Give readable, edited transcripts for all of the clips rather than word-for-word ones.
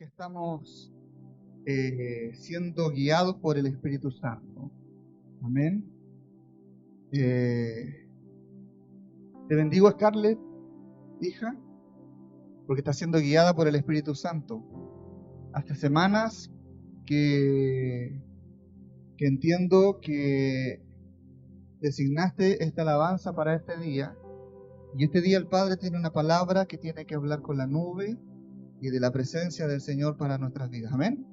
que estamos siendo guiados por el Espíritu Santo. Amén. Te bendigo, Scarlett, hija, porque está siendo guiada por el Espíritu Santo. Hace semanas que entiendo que designaste esta alabanza para este día, y este día el Padre tiene una palabra que tiene que hablar con la nube y de la presencia del Señor para nuestras vidas. Amén.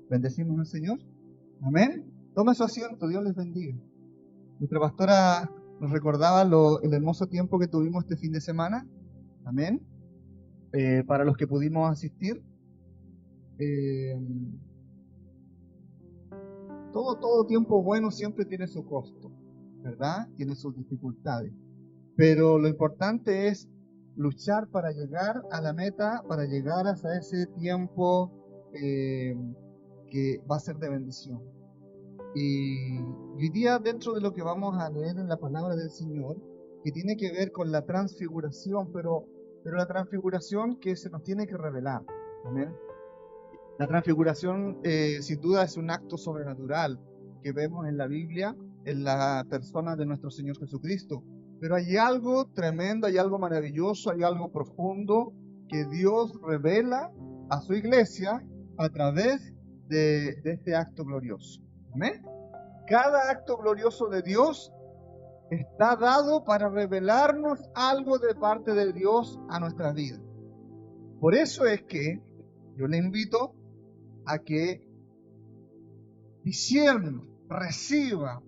Bendecimos al Señor. Amén. Tome su asiento, Dios les bendiga. Nuestra pastora nos recordaba el hermoso tiempo que tuvimos este fin de semana. Amén. Para los que pudimos asistir. Todo tiempo bueno siempre tiene su costo, ¿verdad? Tiene sus dificultades. Pero lo importante es luchar para llegar a la meta, para llegar hasta ese tiempo que va a ser de bendición. Y hoy día, dentro de lo que vamos a leer en la palabra del Señor, que tiene que ver con la transfiguración, pero la transfiguración que se nos tiene que revelar. Amén. La transfiguración sin duda es un acto sobrenatural que vemos en la Biblia, en la persona de nuestro Señor Jesucristo. Pero hay algo tremendo, hay algo maravilloso, hay algo profundo que Dios revela a su iglesia a través de este acto glorioso. Amén. Cada acto glorioso de Dios está dado para revelarnos algo de parte de Dios a nuestras vidas. Por eso es que yo le invito a que discierne, reciba,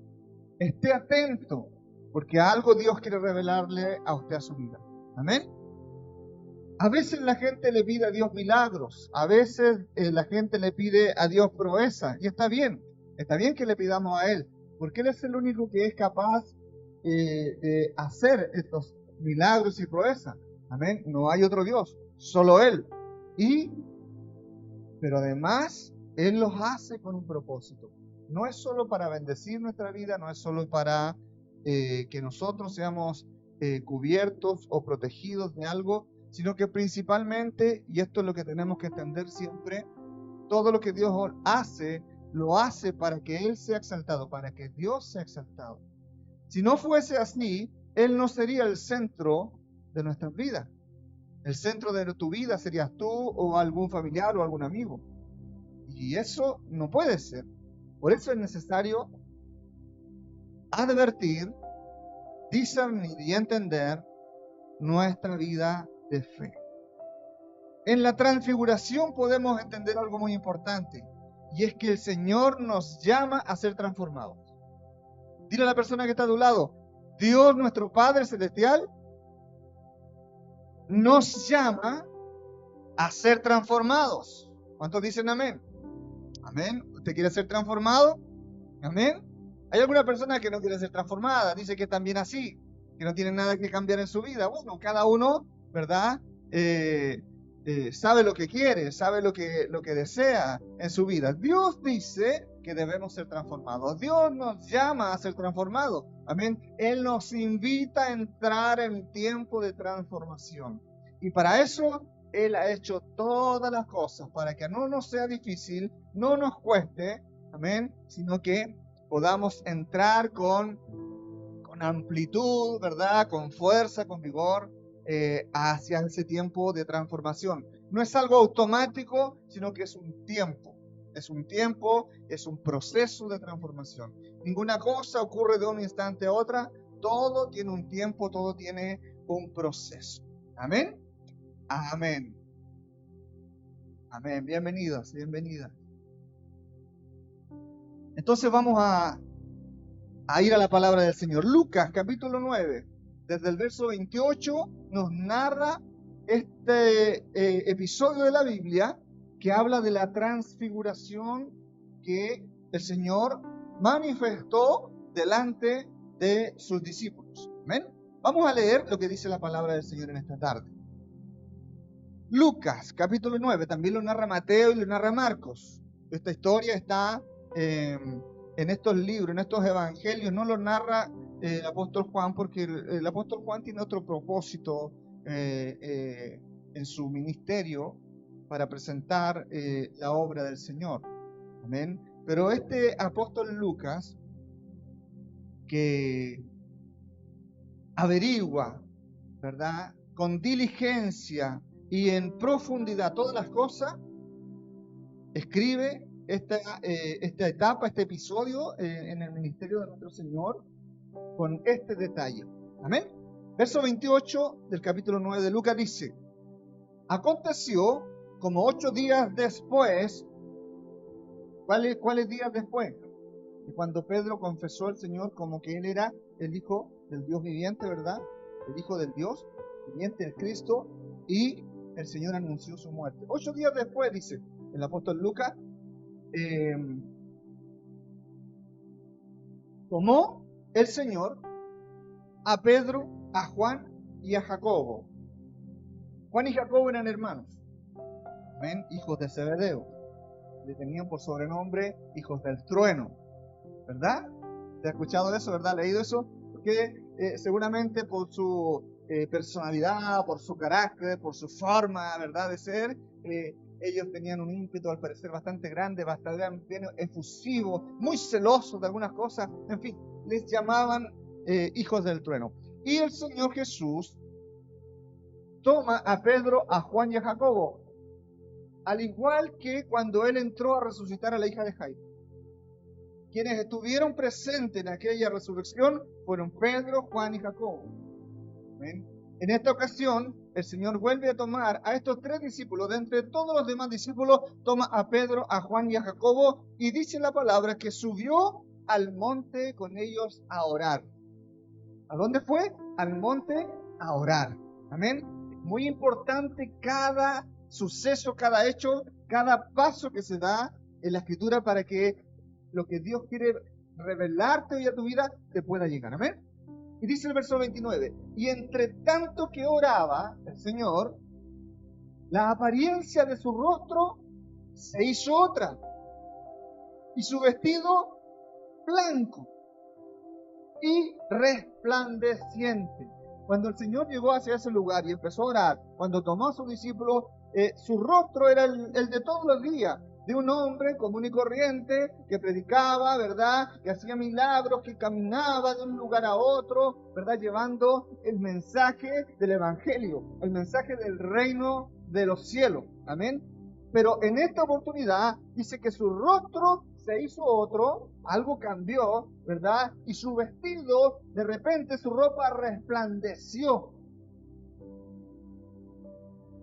esté atento, porque algo Dios quiere revelarle a usted a su vida. Amén. A veces la gente le pide a Dios milagros, a veces la gente le pide a Dios proeza, y está bien que le pidamos a Él, porque Él es el único que es capaz de hacer estos milagros y proezas. Amén. No hay otro Dios, solo Él. Pero además, Él los hace con un propósito. No es solo para bendecir nuestra vida, no es solo para que nosotros seamos cubiertos o protegidos de algo, sino que principalmente, y esto es lo que tenemos que entender siempre, todo lo que Dios hace, lo hace para que Él sea exaltado, para que Dios sea exaltado. Si no fuese así, Él no sería el centro de nuestras vidas. El centro de tu vida serías tú o algún familiar o algún amigo. Y eso no puede ser. Por eso es necesario advertir, discernir y entender nuestra vida de fe. En la transfiguración podemos entender algo muy importante, y es que el Señor nos llama a ser transformados. Dile a la persona que está a tu lado, Dios nuestro Padre Celestial nos llama a ser transformados. ¿Cuántos dicen amén? Amén. ¿Usted quiere ser transformado? Amén. Hay alguna persona que no quiere ser transformada, dice que están bien así, que no tienen nada que cambiar en su vida. Bueno, cada uno, ¿verdad? Sabe lo que quiere, sabe lo que desea en su vida. Dios dice que debemos ser transformados. Dios nos llama a ser transformados. Amén. Él nos invita a entrar en tiempo de transformación. Y para eso Él ha hecho todas las cosas para que no nos sea difícil, no nos cueste, amén, sino que podamos entrar con amplitud, ¿verdad? Con fuerza, con vigor, hacia ese tiempo de transformación. No es algo automático, sino que es un tiempo. Es un tiempo, es un proceso de transformación. Ninguna cosa ocurre de un instante a otra. Todo tiene un tiempo, todo tiene un proceso. Amén. Amén. Amén. Bienvenidas, bienvenidas. Entonces vamos a ir a la palabra del Señor. Lucas, capítulo 9, desde el verso 28, nos narra este episodio de la Biblia que habla de la transfiguración que el Señor manifestó delante de sus discípulos. ¿Amén? Vamos a leer lo que dice la palabra del Señor en esta tarde. Lucas, capítulo 9, también lo narra Mateo y lo narra Marcos. Esta historia está en estos libros, en estos evangelios, no lo narra el apóstol Juan, porque el apóstol Juan tiene otro propósito en su ministerio, para presentar la obra del Señor. Amén. Pero este apóstol Lucas, que averigua, ¿verdad?, con diligencia y en profundidad todas las cosas, escribe esta etapa, este episodio en el ministerio de nuestro Señor con este detalle. Amén. Verso 28 del capítulo 9 de Lucas dice: aconteció como 8 días después. ¿Cuáles días después? De cuando Pedro confesó al Señor como que él era el Hijo del Dios viviente, ¿verdad? El Hijo del Dios viviente, el Cristo, y el Señor anunció su muerte. 8 días después, dice el apóstol Lucas, tomó el Señor a Pedro, a Juan y a Jacobo. Juan y Jacobo eran hermanos, ¿ven? Hijos de Zebedeo. Le tenían por sobrenombre hijos del trueno, ¿verdad? ¿Te has escuchado eso, verdad? ¿Leído eso? Porque seguramente por su personalidad, por su carácter, por su forma, ¿verdad?, de ser, ellos tenían un ímpetu al parecer bastante grande, bastante efusivo, muy celosos de algunas cosas, en fin, les llamaban hijos del trueno. Y el Señor Jesús toma a Pedro, a Juan y a Jacobo, al igual que cuando él entró a resucitar a la hija de Jairo. Quienes estuvieron presentes en aquella resurrección fueron Pedro, Juan y Jacobo. ¿Ven? En esta ocasión, el Señor vuelve a tomar a estos 3 discípulos. De entre todos los demás discípulos, toma a Pedro, a Juan y a Jacobo, y dice la palabra que subió al monte con ellos a orar. ¿A dónde fue? Al monte a orar. Amén. Muy importante cada suceso, cada hecho, cada paso que se da en la Escritura para que lo que Dios quiere revelarte hoy a tu vida te pueda llegar. Amén. Y dice el verso 29, y entre tanto que oraba el Señor, la apariencia de su rostro se hizo otra, y su vestido blanco y resplandeciente. Cuando el Señor llegó hacia ese lugar y empezó a orar, cuando tomó a sus discípulos, su rostro era el de todos los días, de un hombre común y corriente que predicaba, ¿verdad?, que hacía milagros, que caminaba de un lugar a otro, ¿verdad?, llevando el mensaje del Evangelio, el mensaje del reino de los cielos. Amén. Pero en esta oportunidad dice que su rostro se hizo otro, algo cambió, ¿verdad? Y su vestido, de repente su ropa resplandeció.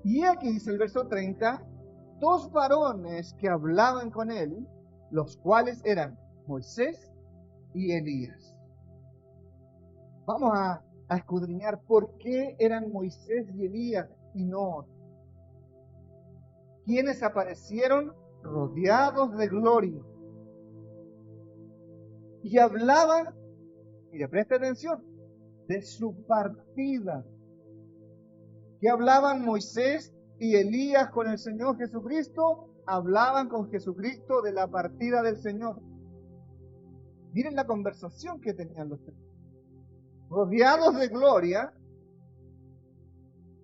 Y aquí dice el verso 30, 2 varones que hablaban con él, los cuales eran Moisés y Elías. Vamos a escudriñar por qué eran Moisés y Elías y no otros. Quienes aparecieron rodeados de gloria y hablaban, mire, presta atención, de su partida. ¿Qué hablaban Moisés y Elías con el Señor Jesucristo? Hablaban con Jesucristo de la partida del Señor. Miren la conversación que tenían los tres. Rodeados de gloria,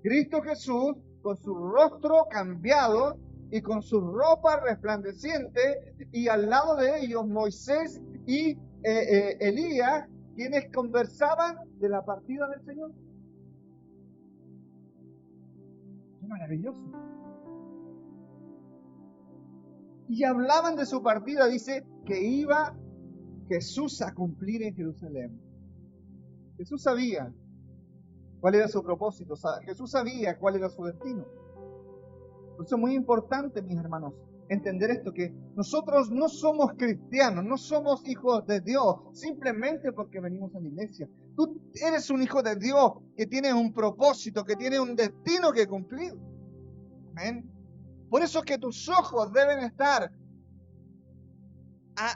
Cristo Jesús con su rostro cambiado y con su ropa resplandeciente, y al lado de ellos Moisés y Elías, quienes conversaban de la partida del Señor. ¡Qué maravilloso! Y hablaban de su partida, dice que iba Jesús a cumplir en Jerusalén. Jesús sabía cuál era su propósito, Jesús sabía cuál era su destino. Por eso es muy importante, mis hermanos, entender esto, que nosotros no somos cristianos, no somos hijos de Dios, simplemente porque venimos a la iglesia. Tú eres un hijo de Dios que tiene un propósito, que tiene un destino que cumplir. Amén. Por eso es que tus ojos deben estar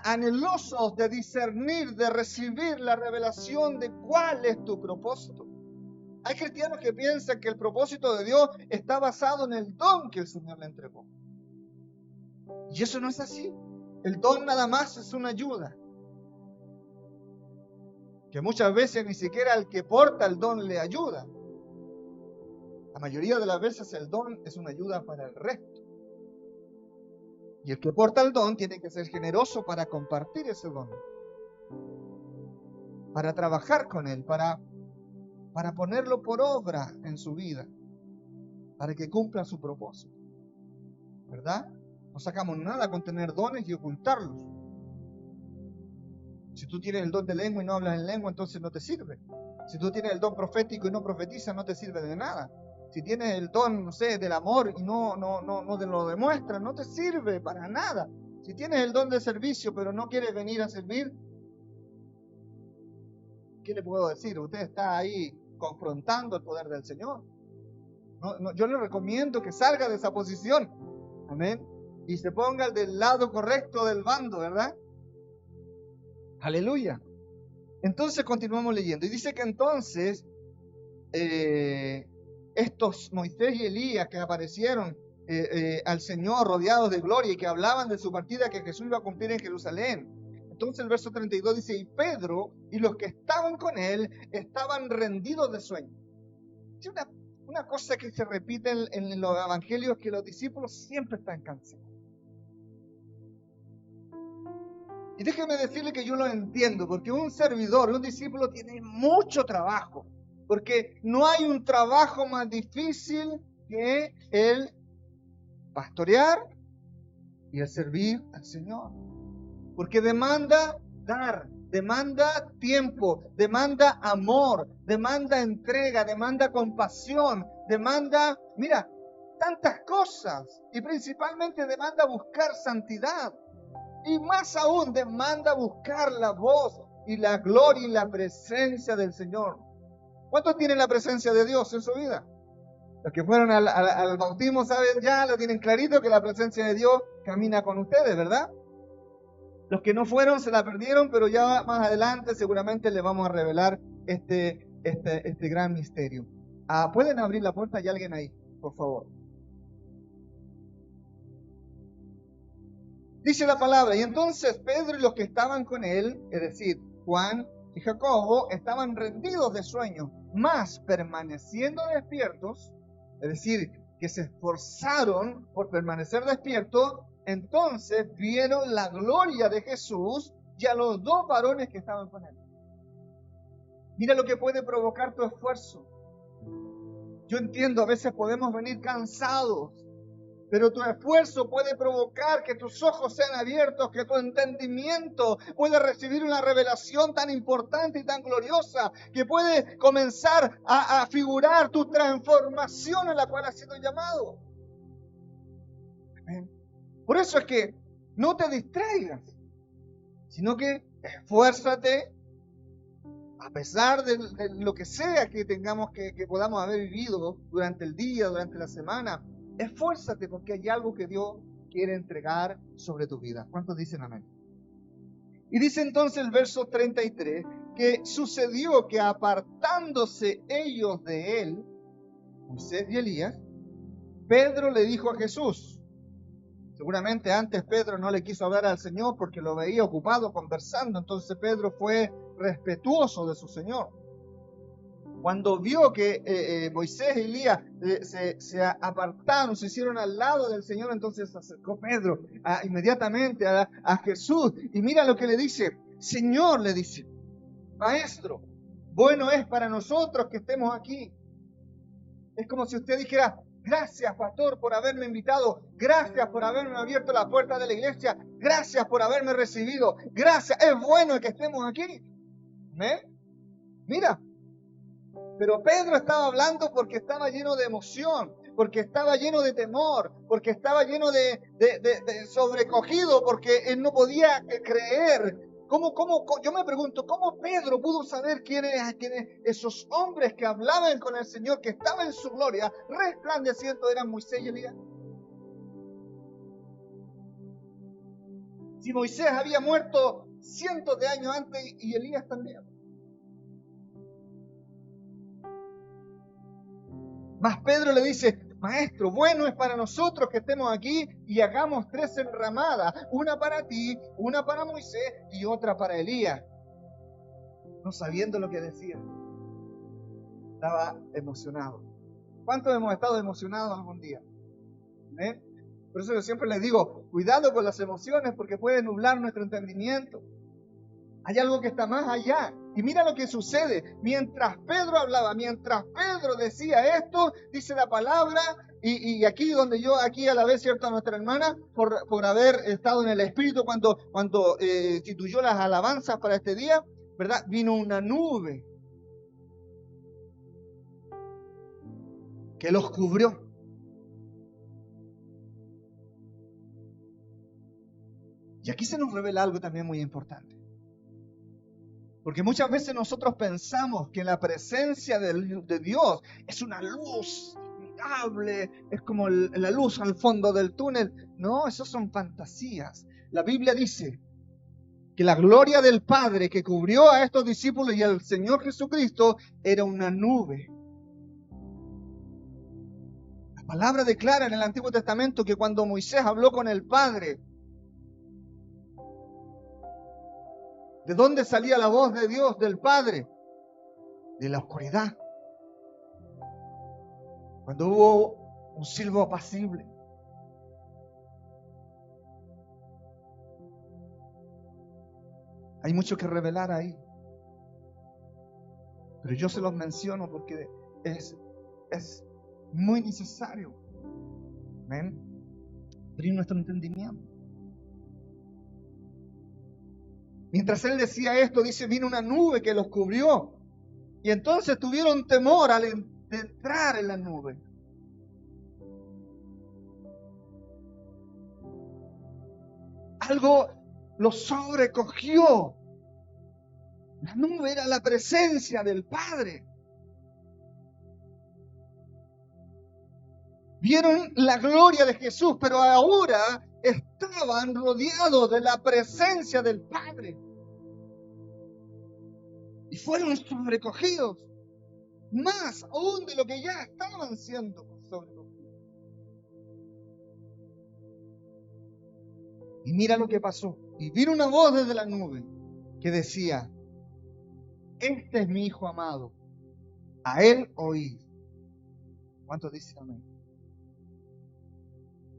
anhelosos de discernir, de recibir la revelación de cuál es tu propósito. Hay cristianos que piensan que el propósito de Dios está basado en el don que el Señor le entregó. Y eso no es así. El don nada más es una ayuda. Que muchas veces ni siquiera el que porta el don le ayuda. La mayoría de las veces el don es una ayuda para el resto. Y el que porta el don tiene que ser generoso para compartir ese don, para trabajar con él, para ponerlo por obra en su vida, para que cumpla su propósito, ¿verdad? No sacamos nada con tener dones y ocultarlos. Si tú tienes el don de lengua y no hablas en lengua, entonces no te sirve. Si tú tienes el don profético y no profetizas, no te sirve de nada. Si tienes el don, no sé, del amor y no te lo demuestras, no te sirve para nada. Si tienes el don de servicio, pero no quieres venir a servir, ¿qué le puedo decir? Usted está ahí confrontando el poder del Señor. Yo le recomiendo que salga de esa posición. Amén. Y se ponga del lado correcto del bando, ¿verdad? Aleluya. Entonces continuamos leyendo. Y dice que entonces estos Moisés y Elías que aparecieron al Señor rodeados de gloria y que hablaban de su partida que Jesús iba a cumplir en Jerusalén. Entonces el verso 32 dice, y Pedro y los que estaban con él estaban rendidos de sueño. Es una cosa que se repite en los evangelios, que los discípulos siempre están cansados. Y déjeme decirle que yo lo entiendo, porque un servidor, un discípulo tiene mucho trabajo, porque no hay un trabajo más difícil que el pastorear y el servir al Señor, porque demanda dar, demanda tiempo, demanda amor, demanda entrega, demanda compasión, demanda, mira, tantas cosas, y principalmente demanda buscar santidad. Y más aún demanda buscar la voz y la gloria y la presencia del Señor. ¿Cuántos tienen la presencia de Dios en su vida? Los que fueron al bautismo saben ya, lo tienen clarito, que la presencia de Dios camina con ustedes, ¿verdad? Los que no fueron se la perdieron, pero ya más adelante seguramente les vamos a revelar este gran misterio. ¿Pueden abrir la puerta? ¿Hay alguien ahí? Por favor. Dice la palabra, y entonces Pedro y los que estaban con él, es decir, Juan y Jacobo, estaban rendidos de sueño, mas permaneciendo despiertos, es decir, que se esforzaron por permanecer despiertos, entonces vieron la gloria de Jesús y a los dos varones que estaban con él. Mira lo que puede provocar tu esfuerzo. Yo entiendo, a veces podemos venir cansados, pero tu esfuerzo puede provocar que tus ojos sean abiertos, que tu entendimiento pueda recibir una revelación tan importante y tan gloriosa, que puede comenzar a figurar tu transformación a la cual has sido llamado. Amén. Por eso es que no te distraigas, sino que esfuérzate, a pesar de lo que sea que tengamos que podamos haber vivido durante el día, durante la semana. Esfuérzate porque hay algo que Dios quiere entregar sobre tu vida. ¿Cuántos dicen amén? Y dice entonces el verso 33 que sucedió que apartándose ellos de él, Moisés y Elías, Pedro le dijo a Jesús. Seguramente antes Pedro no le quiso hablar al Señor porque lo veía ocupado conversando. Entonces Pedro fue respetuoso de su Señor. Cuando vio que Moisés y Elías se apartaron, se hicieron al lado del Señor, entonces se acercó Pedro inmediatamente a Jesús. Y mira lo que le dice. Señor, le dice, Maestro, bueno es para nosotros que estemos aquí. Es como si usted dijera, gracias, pastor, por haberme invitado. Gracias por haberme abierto la puerta de la iglesia. Gracias por haberme recibido. Gracias, es bueno que estemos aquí. Mira. Pero Pedro estaba hablando porque estaba lleno de emoción, porque estaba lleno de temor, porque estaba lleno de sobrecogido, porque él no podía creer. Yo me pregunto, ¿cómo Pedro pudo saber quiénes esos hombres que hablaban con el Señor, que estaban en su gloria, resplandeciendo, eran Moisés y Elías? Si Moisés había muerto cientos de años antes y Elías también. Mas Pedro le dice, Maestro, bueno es para nosotros que estemos aquí y hagamos 3 enramadas, una para ti, una para Moisés y otra para Elías. No sabiendo lo que decía. Estaba emocionado. ¿Cuántos hemos estado emocionados algún día? Por eso yo siempre les digo, cuidado con las emociones porque puede nublar nuestro entendimiento. Hay algo que está más allá. Y mira lo que sucede. Mientras Pedro hablaba, mientras Pedro decía esto, dice la palabra, y aquí donde yo, aquí a la vez, cierto, a nuestra hermana, por haber estado en el Espíritu cuando instituyó las alabanzas para este día, ¿verdad? Vino una nube que los cubrió. Y aquí se nos revela algo también muy importante. Porque muchas veces nosotros pensamos que la presencia de Dios es una luz admirable, es como la luz al fondo del túnel. No, eso son fantasías. La Biblia dice que la gloria del Padre que cubrió a estos discípulos y al Señor Jesucristo era una nube. La palabra declara en el Antiguo Testamento que cuando Moisés habló con el Padre, ¿de dónde salía la voz de Dios, del Padre? De la oscuridad. Cuando hubo un silbo apacible. Hay mucho que revelar ahí. Pero yo se los menciono porque es muy necesario. ¿Ven? Abrir nuestro entendimiento. Mientras él decía esto, dice, vino una nube que los cubrió. Y entonces tuvieron temor al entrar en la nube. Algo los sobrecogió. La nube era la presencia del Padre. Vieron la gloria de Jesús, pero ahora estaban rodeados de la presencia del Padre. Y fueron sobrecogidos, más aún de lo que ya estaban siendo sobrecogidos. Y mira lo que pasó. Y vino una voz desde la nube que decía, este es mi Hijo amado, a él oíd. ¿Cuántos dicen amén?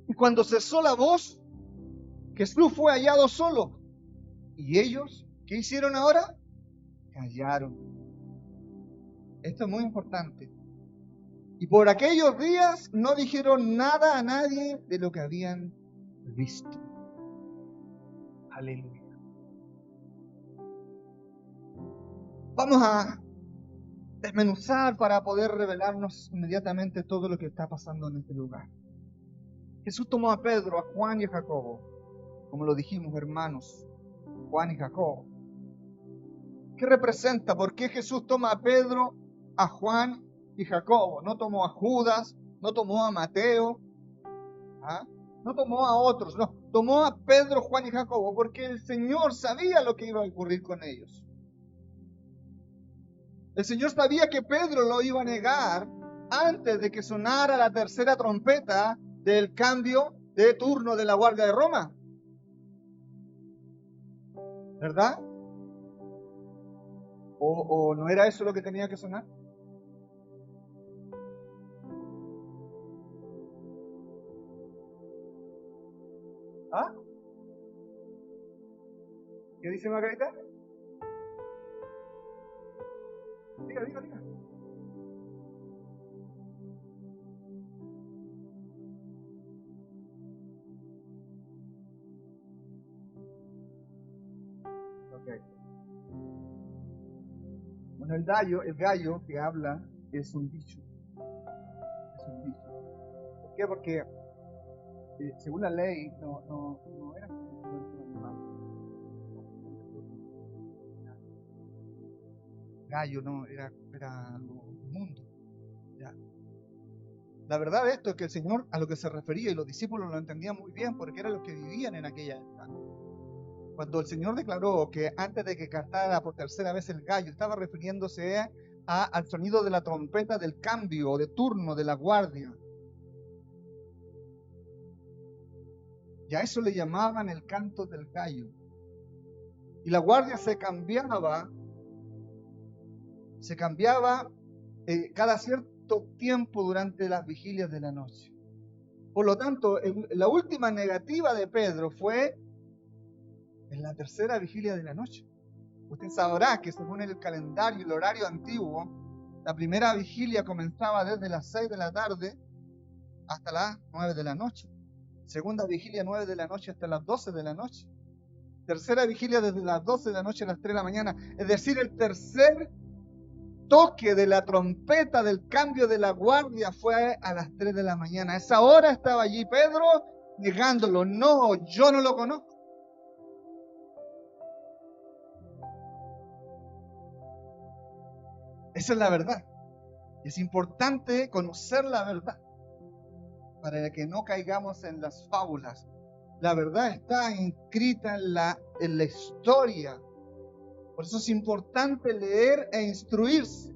Y cuando cesó la voz, Jesús fue hallado solo. ¿Y ellos qué hicieron ahora? Callaron. Esto es muy importante. Y por aquellos días no dijeron nada a nadie de lo que habían visto. Aleluya. Vamos a desmenuzar para poder revelarnos inmediatamente todo lo que está pasando en este lugar. Jesús tomó a Pedro, a Juan y a Jacobo, como lo dijimos, hermanos, Juan y Jacobo. ¿Qué representa? ¿Por qué Jesús toma a Pedro, a Juan y Jacobo? No tomó a Judas, no tomó a Mateo, no tomó a otros, no, tomó a Pedro, Juan y Jacobo, porque el Señor sabía lo que iba a ocurrir con ellos. El Señor sabía que Pedro lo iba a negar antes de que sonara la tercera trompeta del cambio de turno de la Guardia de Roma. ¿Verdad? ¿O no era eso lo que tenía que sonar? ¿Ah? ¿Qué dice Margarita? Diga. Okay. Bueno, el gallo que habla es un dicho. ¿Por qué? Porque según la ley no era un animal. Gallo no era algo inmundo. ¿Ya? La verdad de esto es que el Señor a lo que se refería y los discípulos lo entendían muy bien porque eran los que vivían en aquella época. Cuando el Señor declaró que antes de que cantara por tercera vez el gallo, estaba refiriéndose al sonido de la trompeta del cambio de turno de la guardia. Y a eso le llamaban el canto del gallo. Y la guardia se cambiaba cada cierto tiempo durante las vigilias de la noche. Por lo tanto, la última negativa de Pedro fue en la tercera vigilia de la noche. Usted sabrá que según el calendario y el horario antiguo, la primera vigilia comenzaba desde las 6 de la tarde hasta las 9 de la noche. Segunda vigilia 9 de la noche hasta las 12 de la noche. Tercera vigilia desde las 12 de la noche a las 3 de la mañana. Es decir, el tercer toque de la trompeta del cambio de la guardia fue a las 3 de la mañana. A esa hora estaba allí Pedro negándolo. No, yo no lo conozco. Esa es la verdad. Es importante conocer la verdad para que no caigamos en las fábulas. La verdad está inscrita en la historia. Por eso es importante leer e instruirse.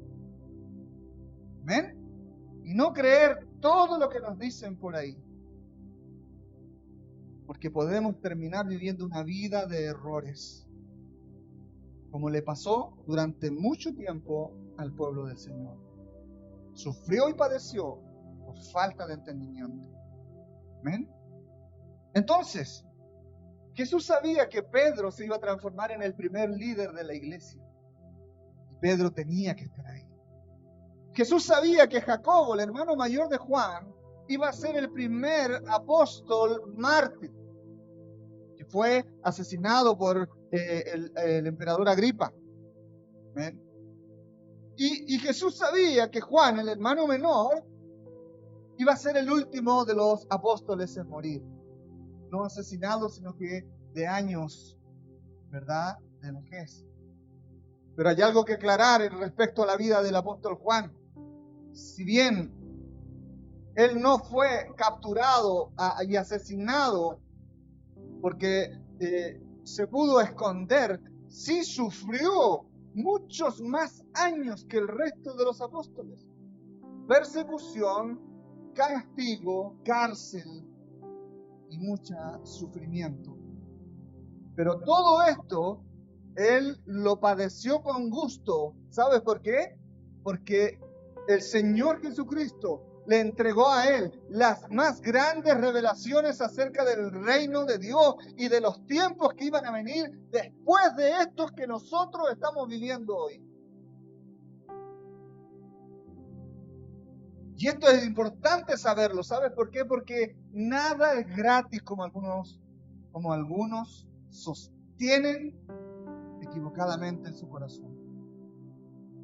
¿Ven? Y no creer todo lo que nos dicen por ahí. Porque podemos terminar viviendo una vida de errores, como le pasó durante mucho tiempo al pueblo del Señor. Sufrió y padeció por falta de entendimiento. ¿Ven? Entonces, Jesús sabía que Pedro se iba a transformar en el primer líder de la iglesia. Y Pedro tenía que estar ahí. Jesús sabía que Jacobo, el hermano mayor de Juan, iba a ser el primer apóstol mártir, que fue asesinado por el emperador Agripa. ¿Ven? Y Jesús sabía que Juan, el hermano menor, iba a ser el último de los apóstoles en morir. No asesinado, sino que de años, ¿verdad?, de vejez. Pero hay algo que aclarar respecto a la vida del apóstol Juan. Si bien él no fue capturado y asesinado porque se pudo esconder, sí sufrió muchos más años que el resto de los apóstoles. Persecución, castigo, cárcel y mucho sufrimiento. Pero todo esto él lo padeció con gusto. ¿Sabes por qué? Porque el Señor Jesucristo le entregó a él las más grandes revelaciones acerca del reino de Dios y de los tiempos que iban a venir después de estos que nosotros estamos viviendo hoy. Y esto es importante saberlo. ¿Sabes por qué? Porque nada es gratis, como algunos sostienen equivocadamente en su corazón.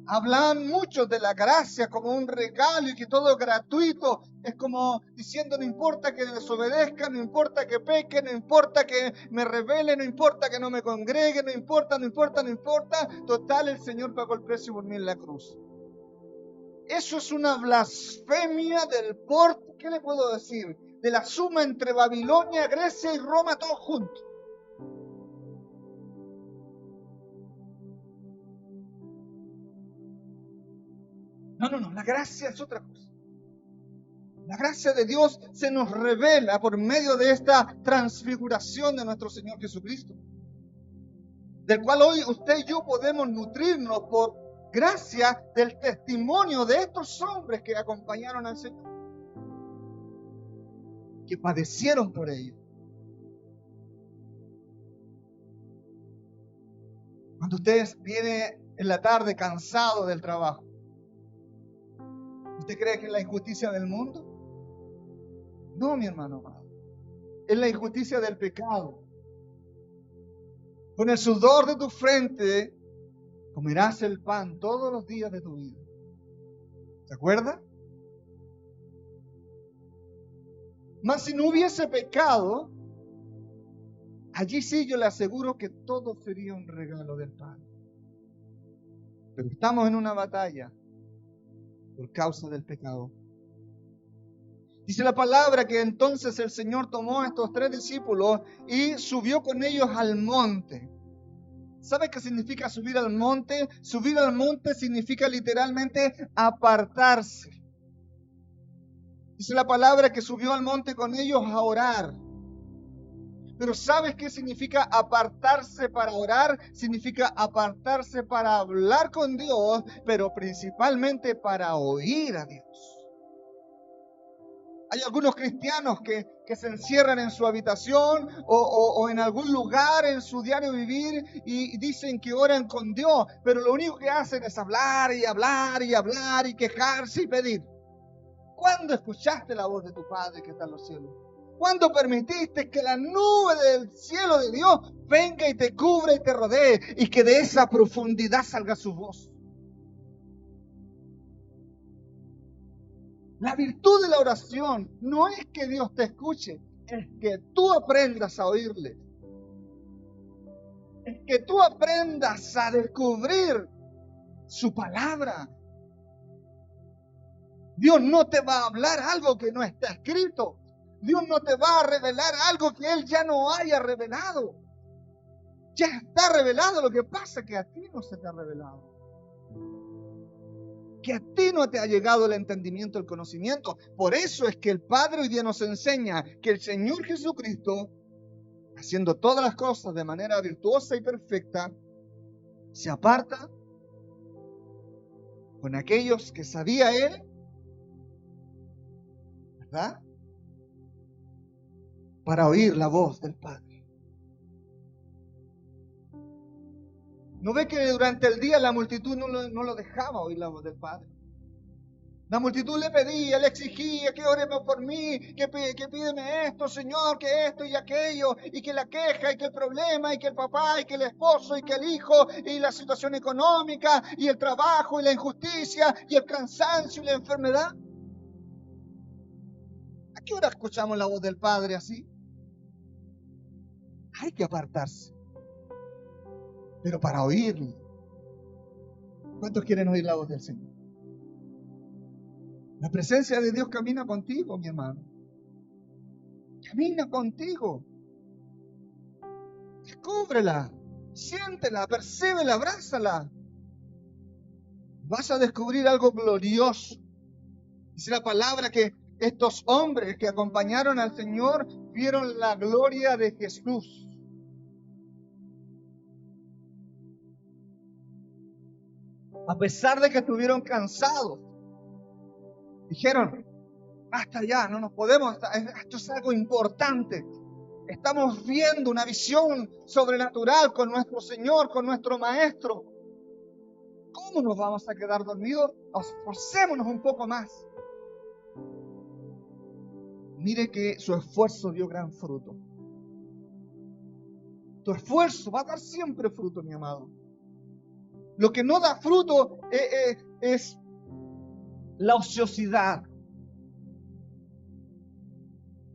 Hablan mucho de la gracia como un regalo y que todo es gratuito. Es como diciendo: no importa que desobedezca, no importa que peque, no importa que me rebele, no importa que no me congregue, no importa. Total, el Señor pagó el precio por mí en la cruz. Eso es una blasfemia del porte, ¿qué le puedo decir? De la suma entre Babilonia, Grecia y Roma, todos juntos. No, la gracia es otra cosa. La gracia de Dios se nos revela por medio de esta transfiguración de nuestro Señor Jesucristo, del cual hoy usted y yo podemos nutrirnos por gracia del testimonio de estos hombres que acompañaron al Señor, que padecieron por ello. Cuando usted viene en la tarde cansado del trabajo, ¿usted cree que es la injusticia del mundo? No, mi hermano amado. Es la injusticia del pecado. Con el sudor de tu frente comerás el pan todos los días de tu vida. ¿Se acuerda? Mas si no hubiese pecado, allí sí yo le aseguro que todo sería un regalo del Padre. Pero estamos en una batalla por causa del pecado. Dice la palabra que entonces el Señor tomó a estos 3 discípulos y subió con ellos al monte. ¿Sabe qué significa subir al monte? Subir al monte significa literalmente apartarse. Dice la palabra que subió al monte con ellos a orar. Pero ¿sabes qué significa apartarse para orar? Significa apartarse para hablar con Dios, pero principalmente para oír a Dios. Hay algunos cristianos que se encierran en su habitación o en algún lugar en su diario vivir y dicen que oran con Dios, pero lo único que hacen es hablar y hablar y hablar y quejarse y pedir. ¿Cuándo escuchaste la voz de tu Padre que está en los cielos? ¿Cuándo permitiste que la nube del cielo de Dios venga y te cubra y te rodee y que de esa profundidad salga su voz? La virtud de la oración no es que Dios te escuche, es que tú aprendas a oírle. Es que tú aprendas a descubrir su palabra. Dios no te va a hablar algo que no está escrito. Dios no te va a revelar algo que Él ya no haya revelado. Ya está revelado, lo que pasa es que a ti no se te ha revelado. Que a ti no te ha llegado el entendimiento, el conocimiento. Por eso es que el Padre hoy día nos enseña que el Señor Jesucristo, haciendo todas las cosas de manera virtuosa y perfecta, se aparta con aquellos que sabía Él, ¿verdad?, para oír la voz del Padre. ¿No ve que durante el día la multitud no lo dejaba oír la voz del Padre? La multitud le pedía, le exigía que ore por mí, que pídeme esto, Señor, que esto y aquello, y que la queja, y que el problema, y que el papá, y que el esposo, y que el hijo, y la situación económica, y el trabajo, y la injusticia, y el cansancio, y la enfermedad. ¿A qué hora escuchamos la voz del Padre así? Hay que apartarse, pero para oírlo. ¿Cuántos quieren oír la voz del Señor? La presencia de Dios camina contigo, mi hermano. Camina contigo. Descúbrela, siéntela, percíbela, abrázala. Vas a descubrir algo glorioso. Dice la palabra que estos hombres que acompañaron al Señor vieron la gloria de Jesús. A pesar de que estuvieron cansados, dijeron, hasta ya, no nos podemos, esto es algo importante. Estamos viendo una visión sobrenatural con nuestro Señor, con nuestro Maestro. ¿Cómo nos vamos a quedar dormidos? Esforcémonos un poco más. Mire que su esfuerzo dio gran fruto. Tu esfuerzo va a dar siempre fruto, mi amado. Lo que no da fruto es la ociosidad.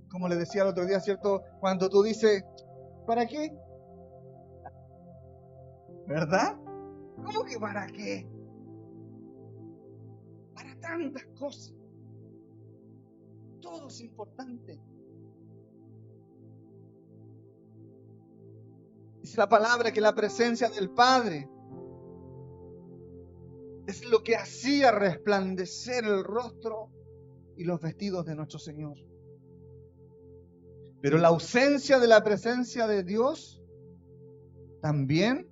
Como le decía el otro día, ¿cierto? Cuando tú dices, ¿para qué? ¿Verdad? ¿Cómo que para qué? Para tantas cosas. Todo es importante. Dice la palabra que la presencia del Padre es lo que hacía resplandecer el rostro y los vestidos de nuestro Señor. Pero la ausencia de la presencia de Dios también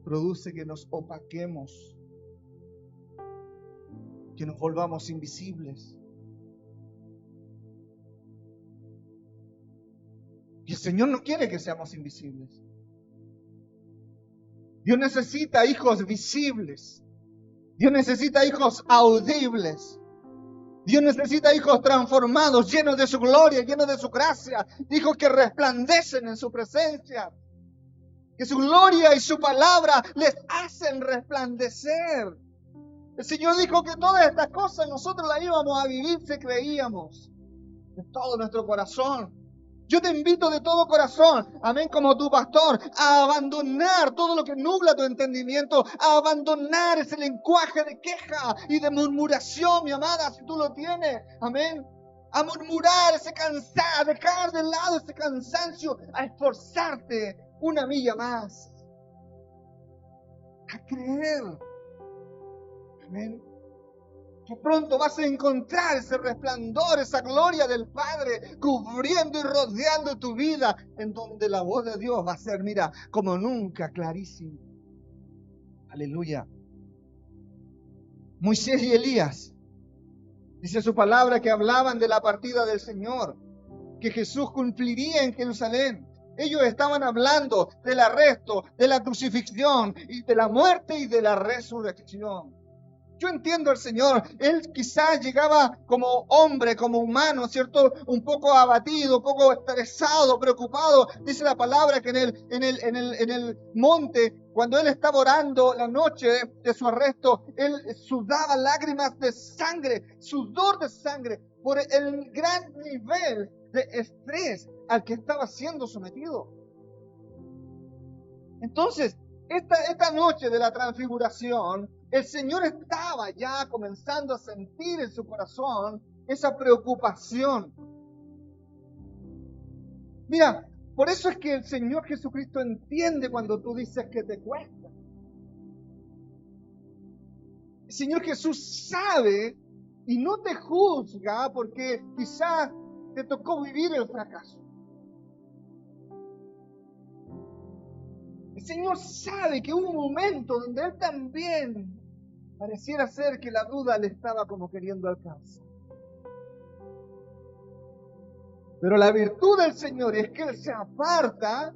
produce que nos opaquemos, que nos volvamos invisibles. Y el Señor no quiere que seamos invisibles. Dios necesita hijos visibles. Dios necesita hijos audibles. Dios necesita hijos transformados, llenos de su gloria, llenos de su gracia. Hijos que resplandecen en su presencia. Que su gloria y su palabra les hacen resplandecer. El Señor dijo que todas estas cosas nosotros las íbamos a vivir si creíamos. De todo nuestro corazón. Yo te invito de todo corazón, amén, como tu pastor, a abandonar todo lo que nubla tu entendimiento, a abandonar ese lenguaje de queja y de murmuración, mi amada, si tú lo tienes, amén. A murmurar ese cansancio, a dejar de lado ese cansancio, a esforzarte una milla más, a creer, amén. Que pronto vas a encontrar ese resplandor, esa gloria del Padre cubriendo y rodeando tu vida, en donde la voz de Dios va a ser, mira, como nunca clarísima. Aleluya. Moisés y Elías Dice su palabra que hablaban de la partida del Señor, que Jesús cumpliría en Jerusalén. Ellos estaban hablando del arresto, de la crucifixión, y de la muerte y de la resurrección. Yo entiendo al Señor, Él quizás llegaba como hombre, como humano, ¿cierto? Un poco abatido, un poco estresado, preocupado. Dice la palabra que en el monte, cuando Él estaba orando la noche de su arresto, Él sudaba lágrimas de sangre, sudor de sangre, por el gran nivel de estrés al que estaba siendo sometido. Entonces, esta noche de la transfiguración, el Señor estaba ya comenzando a sentir en su corazón esa preocupación. Mira, por eso es que el Señor Jesucristo entiende cuando tú dices que te cuesta. El Señor Jesús sabe y no te juzga porque quizás te tocó vivir el fracaso. El Señor sabe que hubo un momento donde Él también pareciera ser que la duda le estaba como queriendo alcanzar. Pero la virtud del Señor es que Él se aparta,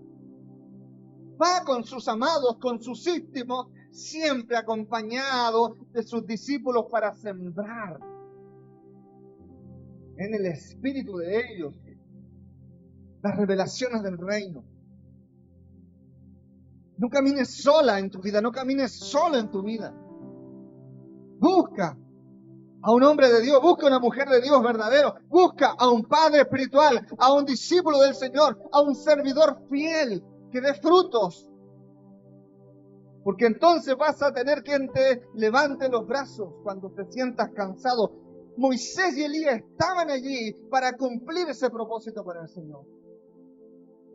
va con sus amados, con sus íntimos, siempre acompañado de sus discípulos para sembrar en el espíritu de ellos las revelaciones del reino. No camines sola en tu vida, no camines solo en tu vida. Busca a un hombre de Dios, busca a una mujer de Dios verdadero, busca a un padre espiritual, a un discípulo del Señor, a un servidor fiel que dé frutos. Porque entonces vas a tener quien te levante los brazos cuando te sientas cansado. Moisés y Elías estaban allí para cumplir ese propósito para el Señor.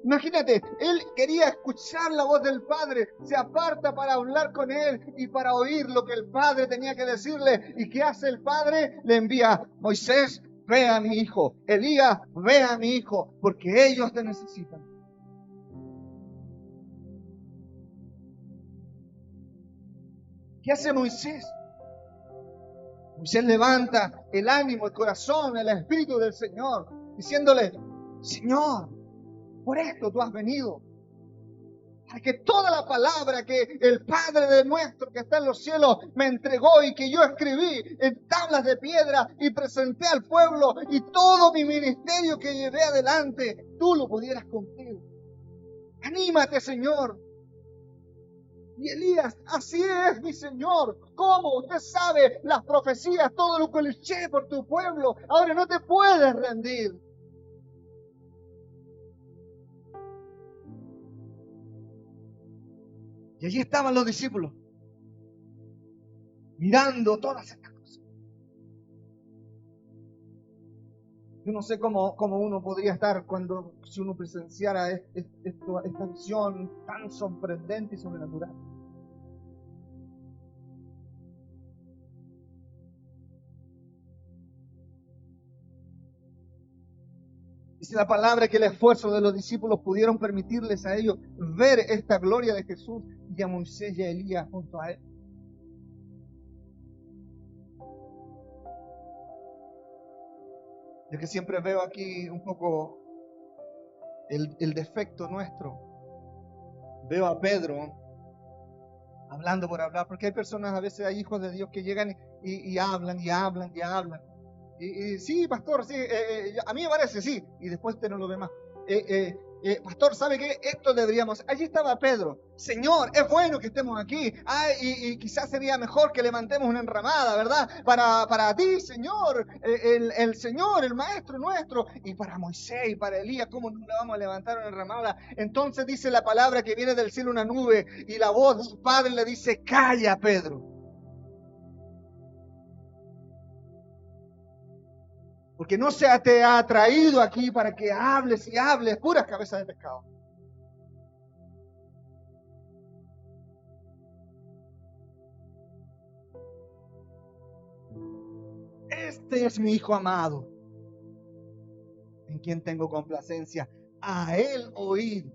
Imagínate, él quería escuchar la voz del Padre, se aparta para hablar con él y para oír lo que el Padre tenía que decirle. ¿Y qué hace el Padre? Le envía: Moisés, ve a mi hijo. Elías, ve a mi hijo, porque ellos te necesitan. ¿Qué hace Moisés? Moisés levanta el ánimo, el corazón, el espíritu del Señor, diciéndole: Señor, por esto tú has venido, para que toda la palabra que el Padre de nuestro que está en los cielos me entregó y que yo escribí en tablas de piedra y presenté al pueblo, y todo mi ministerio que llevé adelante, tú lo pudieras cumplir. Anímate, Señor. Y Elías: así es, mi Señor. ¿Cómo? Usted sabe las profecías, todo lo que luché por tu pueblo. Ahora no te puedes rendir. Y allí estaban los discípulos, mirando todas estas cosas. Yo no sé cómo uno podría estar si uno presenciara esta visión tan sorprendente y sobrenatural. Dice la palabra que el esfuerzo de los discípulos pudieron permitirles a ellos ver esta gloria de Jesús, y a Moisés y a Elías junto a él. Yo que siempre veo aquí un poco el defecto nuestro. Veo a Pedro hablando por hablar, porque hay personas, a veces hay hijos de Dios que llegan y hablan y hablan y hablan. Y sí, pastor, sí, a mí me parece, sí, y después usted no lo ve más. Pastor, ¿sabe qué? Esto deberíamos... Allí estaba Pedro: Señor, es bueno que estemos aquí. Y quizás sería mejor que levantemos una enramada, ¿verdad? Para ti, Señor, el Señor, el Maestro nuestro. Y para Moisés y para Elías, ¿cómo no le vamos a levantar una enramada? Entonces dice la palabra que viene del cielo una nube, y la voz de su padre le dice: calla, Pedro. Porque no te ha traído aquí para que hables y hables puras cabezas de pescado. Este es mi Hijo amado, en quien tengo complacencia. A Él oír.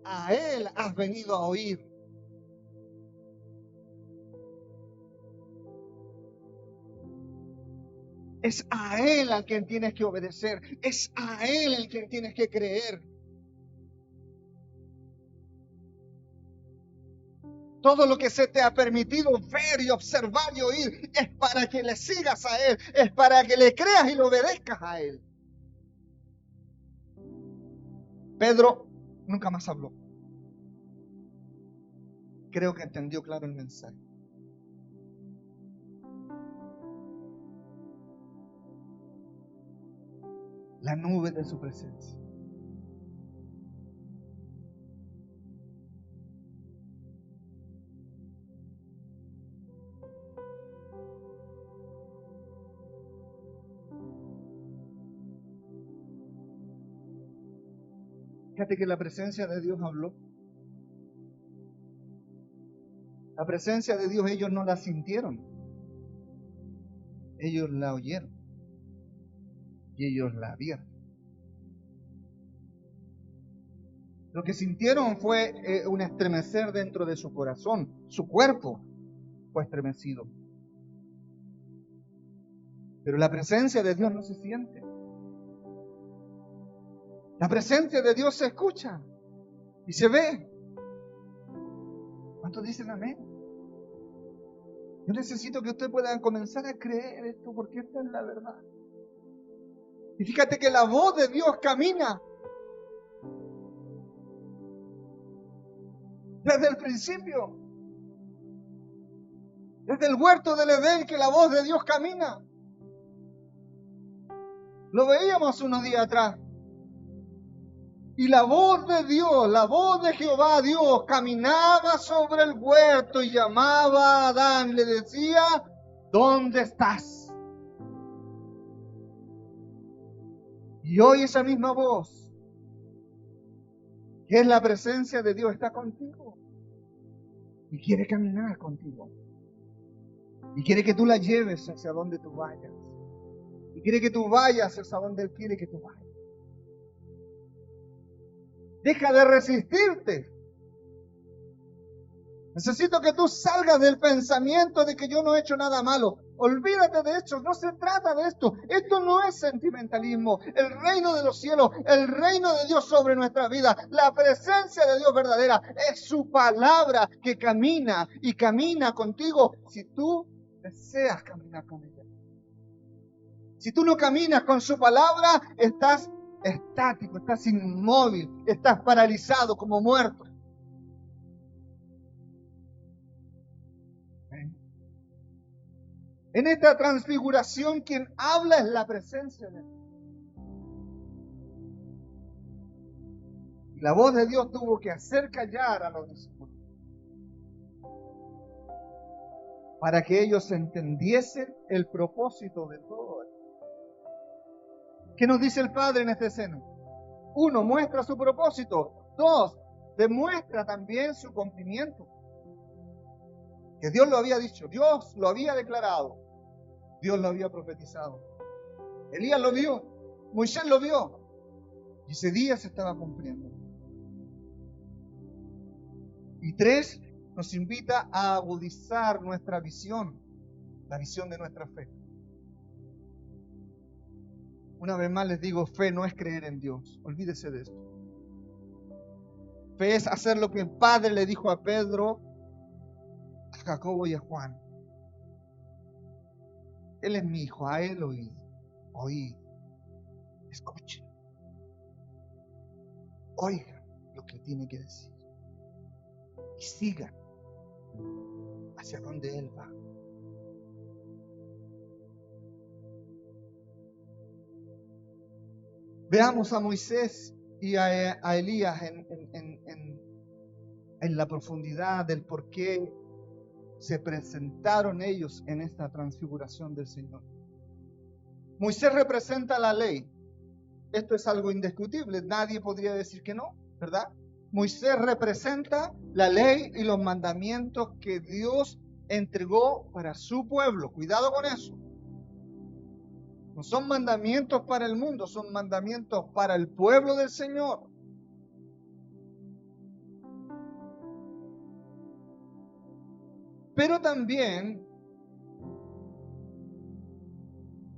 A Él has venido a oír. Es a Él al quien tienes que obedecer. Es a Él al quien tienes que creer. Todo lo que se te ha permitido ver y observar y oír es para que le sigas a Él. Es para que le creas y le obedezcas a Él. Pedro nunca más habló. Creo que entendió claro el mensaje. La nube de su presencia. Fíjate que la presencia de Dios habló. La presencia de Dios ellos no la sintieron. Ellos la oyeron. Y ellos la vieron. Lo que sintieron fue un estremecer dentro de su corazón. Su cuerpo fue estremecido. Pero la presencia de Dios no se siente. La presencia de Dios se escucha y se ve. ¿Cuántos dicen amén? Yo necesito que ustedes puedan comenzar a creer esto porque esta es la verdad. Y fíjate que la voz de Dios camina desde el principio. Desde el huerto del Edén que la voz de Dios camina. Lo veíamos unos días atrás. Y la voz de Dios, la voz de Jehová Dios, caminaba sobre el huerto y llamaba a Adán. Le decía, ¿dónde estás? Y hoy esa misma voz, que es la presencia de Dios, está contigo. Y quiere caminar contigo. Y quiere que tú la lleves hacia donde tú vayas. Y quiere que tú vayas hacia donde Él quiere que tú vayas. Deja de resistirte. Necesito que tú salgas del pensamiento de que yo no he hecho nada malo. Olvídate de esto, no se trata de esto. Esto no es sentimentalismo. El reino de los cielos, el reino de Dios sobre nuestra vida, la presencia de Dios verdadera, es su palabra que camina y camina contigo si tú deseas caminar con ella. Si tú no caminas con su palabra, estás estático, estás inmóvil, estás paralizado como muerto. En esta transfiguración quien habla es la presencia de Dios. Y la voz de Dios tuvo que hacer callar a los discípulos para que ellos entendiesen el propósito de todo esto. ¿Qué nos dice el Padre en esta escena? 1, muestra su propósito. 2, demuestra también su cumplimiento. Que Dios lo había dicho, Dios lo había declarado, Dios lo había profetizado. Elías lo vio, Moisés lo vio, y ese día se estaba cumpliendo. Y 3, nos invita a agudizar nuestra visión, la visión de nuestra fe. Una vez más les digo, fe no es creer en Dios, olvídese de esto. Fe es hacer lo que el Padre le dijo a Pedro, a Jacobo y a Juan. Él es mi hijo, a él oíd, escuchen, oigan lo que tiene que decir y sigan hacia donde él va. Veamos a Moisés y a Elías en la profundidad del por qué se presentaron ellos en esta transfiguración del Señor. Moisés representa la ley. Esto es algo indiscutible, nadie podría decir que no, ¿verdad? Moisés representa la ley y los mandamientos que Dios entregó para su pueblo. Cuidado con eso. No son mandamientos para el mundo, son mandamientos para el pueblo del Señor. Pero también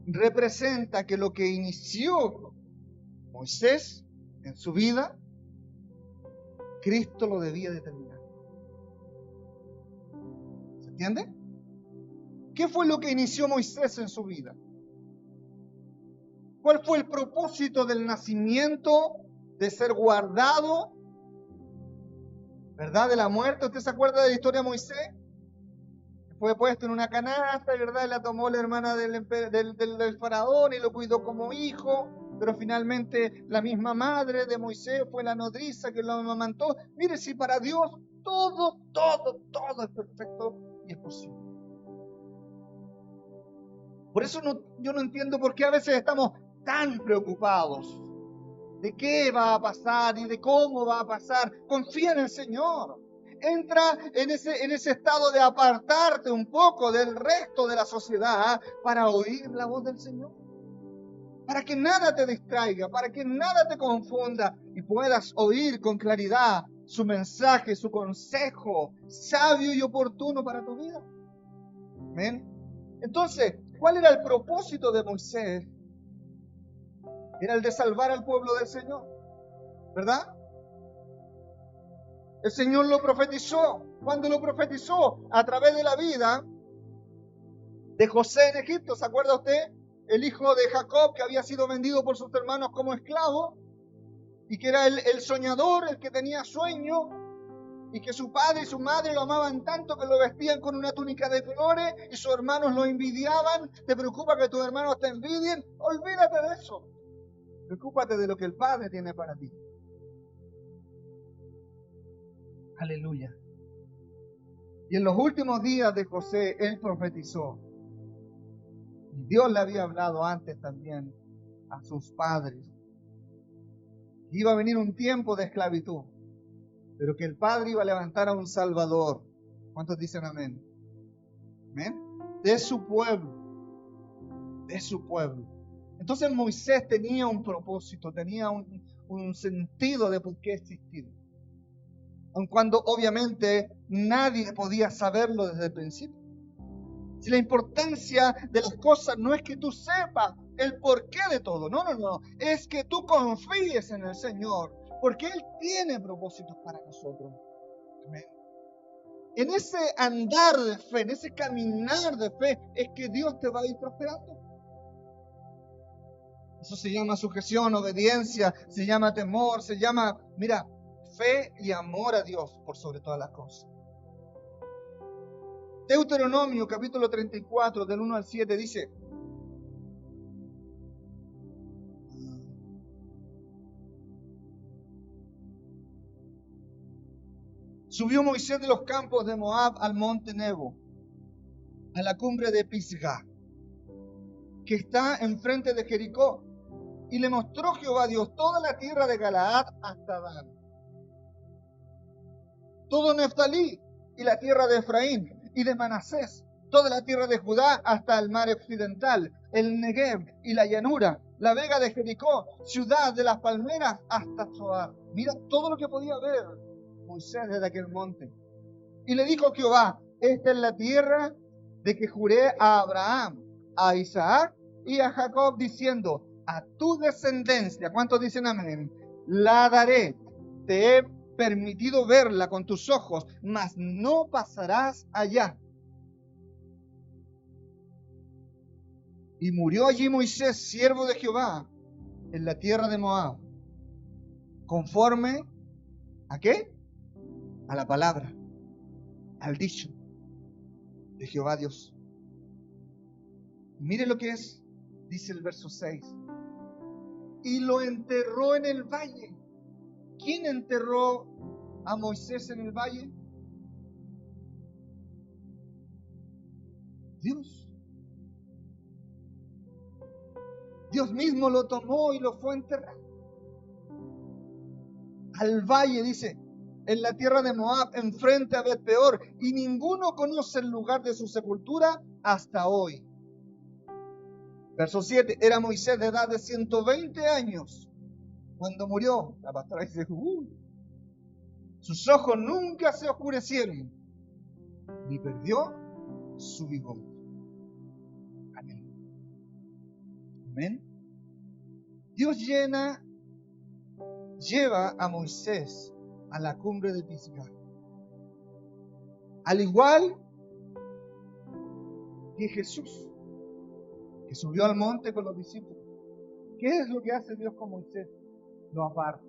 representa que lo que inició Moisés en su vida, Cristo lo debía de terminar. ¿Se entiende? ¿Qué fue lo que inició Moisés en su vida? ¿Cuál fue el propósito del nacimiento, de ser guardado, ¿verdad? De la muerte. ¿Usted se acuerda de la historia de Moisés? Fue puesto en una canasta, ¿verdad? Y la tomó la hermana del faraón y lo cuidó como hijo. Pero finalmente la misma madre de Moisés fue la nodriza que lo amamantó. Mire, si para Dios todo es perfecto y es posible. Por eso yo no entiendo por qué a veces estamos tan preocupados de qué va a pasar y de cómo va a pasar. Confía en el Señor. Entra en ese estado de apartarte un poco del resto de la sociedad para oír la voz del Señor. Para que nada te distraiga, para que nada te confunda y puedas oír con claridad su mensaje, su consejo sabio y oportuno para tu vida. ¿Amén? Entonces, ¿cuál era el propósito de Moisés? Era el de salvar al pueblo del Señor, ¿verdad? El Señor lo profetizó. ¿Cuándo lo profetizó? A través de la vida de José en Egipto. ¿Se acuerda usted? El hijo de Jacob, que había sido vendido por sus hermanos como esclavo y que era el soñador, el que tenía sueño, y que su padre y su madre lo amaban tanto que lo vestían con una túnica de flores y sus hermanos lo envidiaban. ¿Te preocupa que tus hermanos te envidien? Olvídate de eso. Preocúpate de lo que el Padre tiene para ti. Aleluya. Y en los últimos días de José, él profetizó. Y Dios le había hablado antes también a sus padres. Iba a venir un tiempo de esclavitud, pero que el Padre iba a levantar a un Salvador. ¿Cuántos dicen amén? ¿Amén? De su pueblo. De su pueblo. Entonces Moisés tenía un propósito, tenía un sentido de por qué existir. Aun cuando obviamente nadie podía saberlo desde el principio. Si la importancia de las cosas no es que tú sepas el porqué de todo, no, es que tú confíes en el Señor, porque Él tiene propósitos para nosotros. Amén. En ese andar de fe, en ese caminar de fe, es que Dios te va a ir prosperando. Eso se llama sujeción, obediencia, se llama temor, se llama, mira, fe y amor a Dios por sobre todas las cosas. Deuteronomio capítulo 34 del 1 al 7 dice: subió Moisés de los campos de Moab al monte Nebo, a la cumbre de Pisgah, que está enfrente de Jericó, y le mostró Jehová Dios toda la tierra de Galaad hasta Dan, todo Neftalí y la tierra de Efraín y de Manasés, toda la tierra de Judá hasta el mar occidental, el Negev y la llanura, la vega de Jericó, ciudad de las palmeras hasta Zoar. Mira todo lo que podía ver Moisés desde aquel monte. Y le dijo Jehová: esta es la tierra de que juré a Abraham, a Isaac y a Jacob, diciendo: a tu descendencia, ¿cuántos dicen amén?, la daré. Te he permitido verla con tus ojos, mas no pasarás allá. Y murió allí Moisés, siervo de Jehová, en la tierra de Moab, conforme ¿a qué? A la palabra, al dicho de Jehová Dios. Mire lo que es, dice el verso 6. Y lo enterró en el valle. ¿Quién enterró a Moisés en el valle? Dios. Dios mismo lo tomó y lo fue a enterrar. Al valle, dice, en la tierra de Moab, enfrente a Bet-peor, y ninguno conoce el lugar de su sepultura hasta hoy. Verso 7, era Moisés de edad de 120 años cuando murió. La pastora dice, sus ojos nunca se oscurecieron, ni perdió su vigor. Amén. Amén. Dios lleva a Moisés a la cumbre de Pisgah. Al igual que Jesús, que subió al monte con los discípulos. ¿Qué es lo que hace Dios con Moisés? Lo aparta.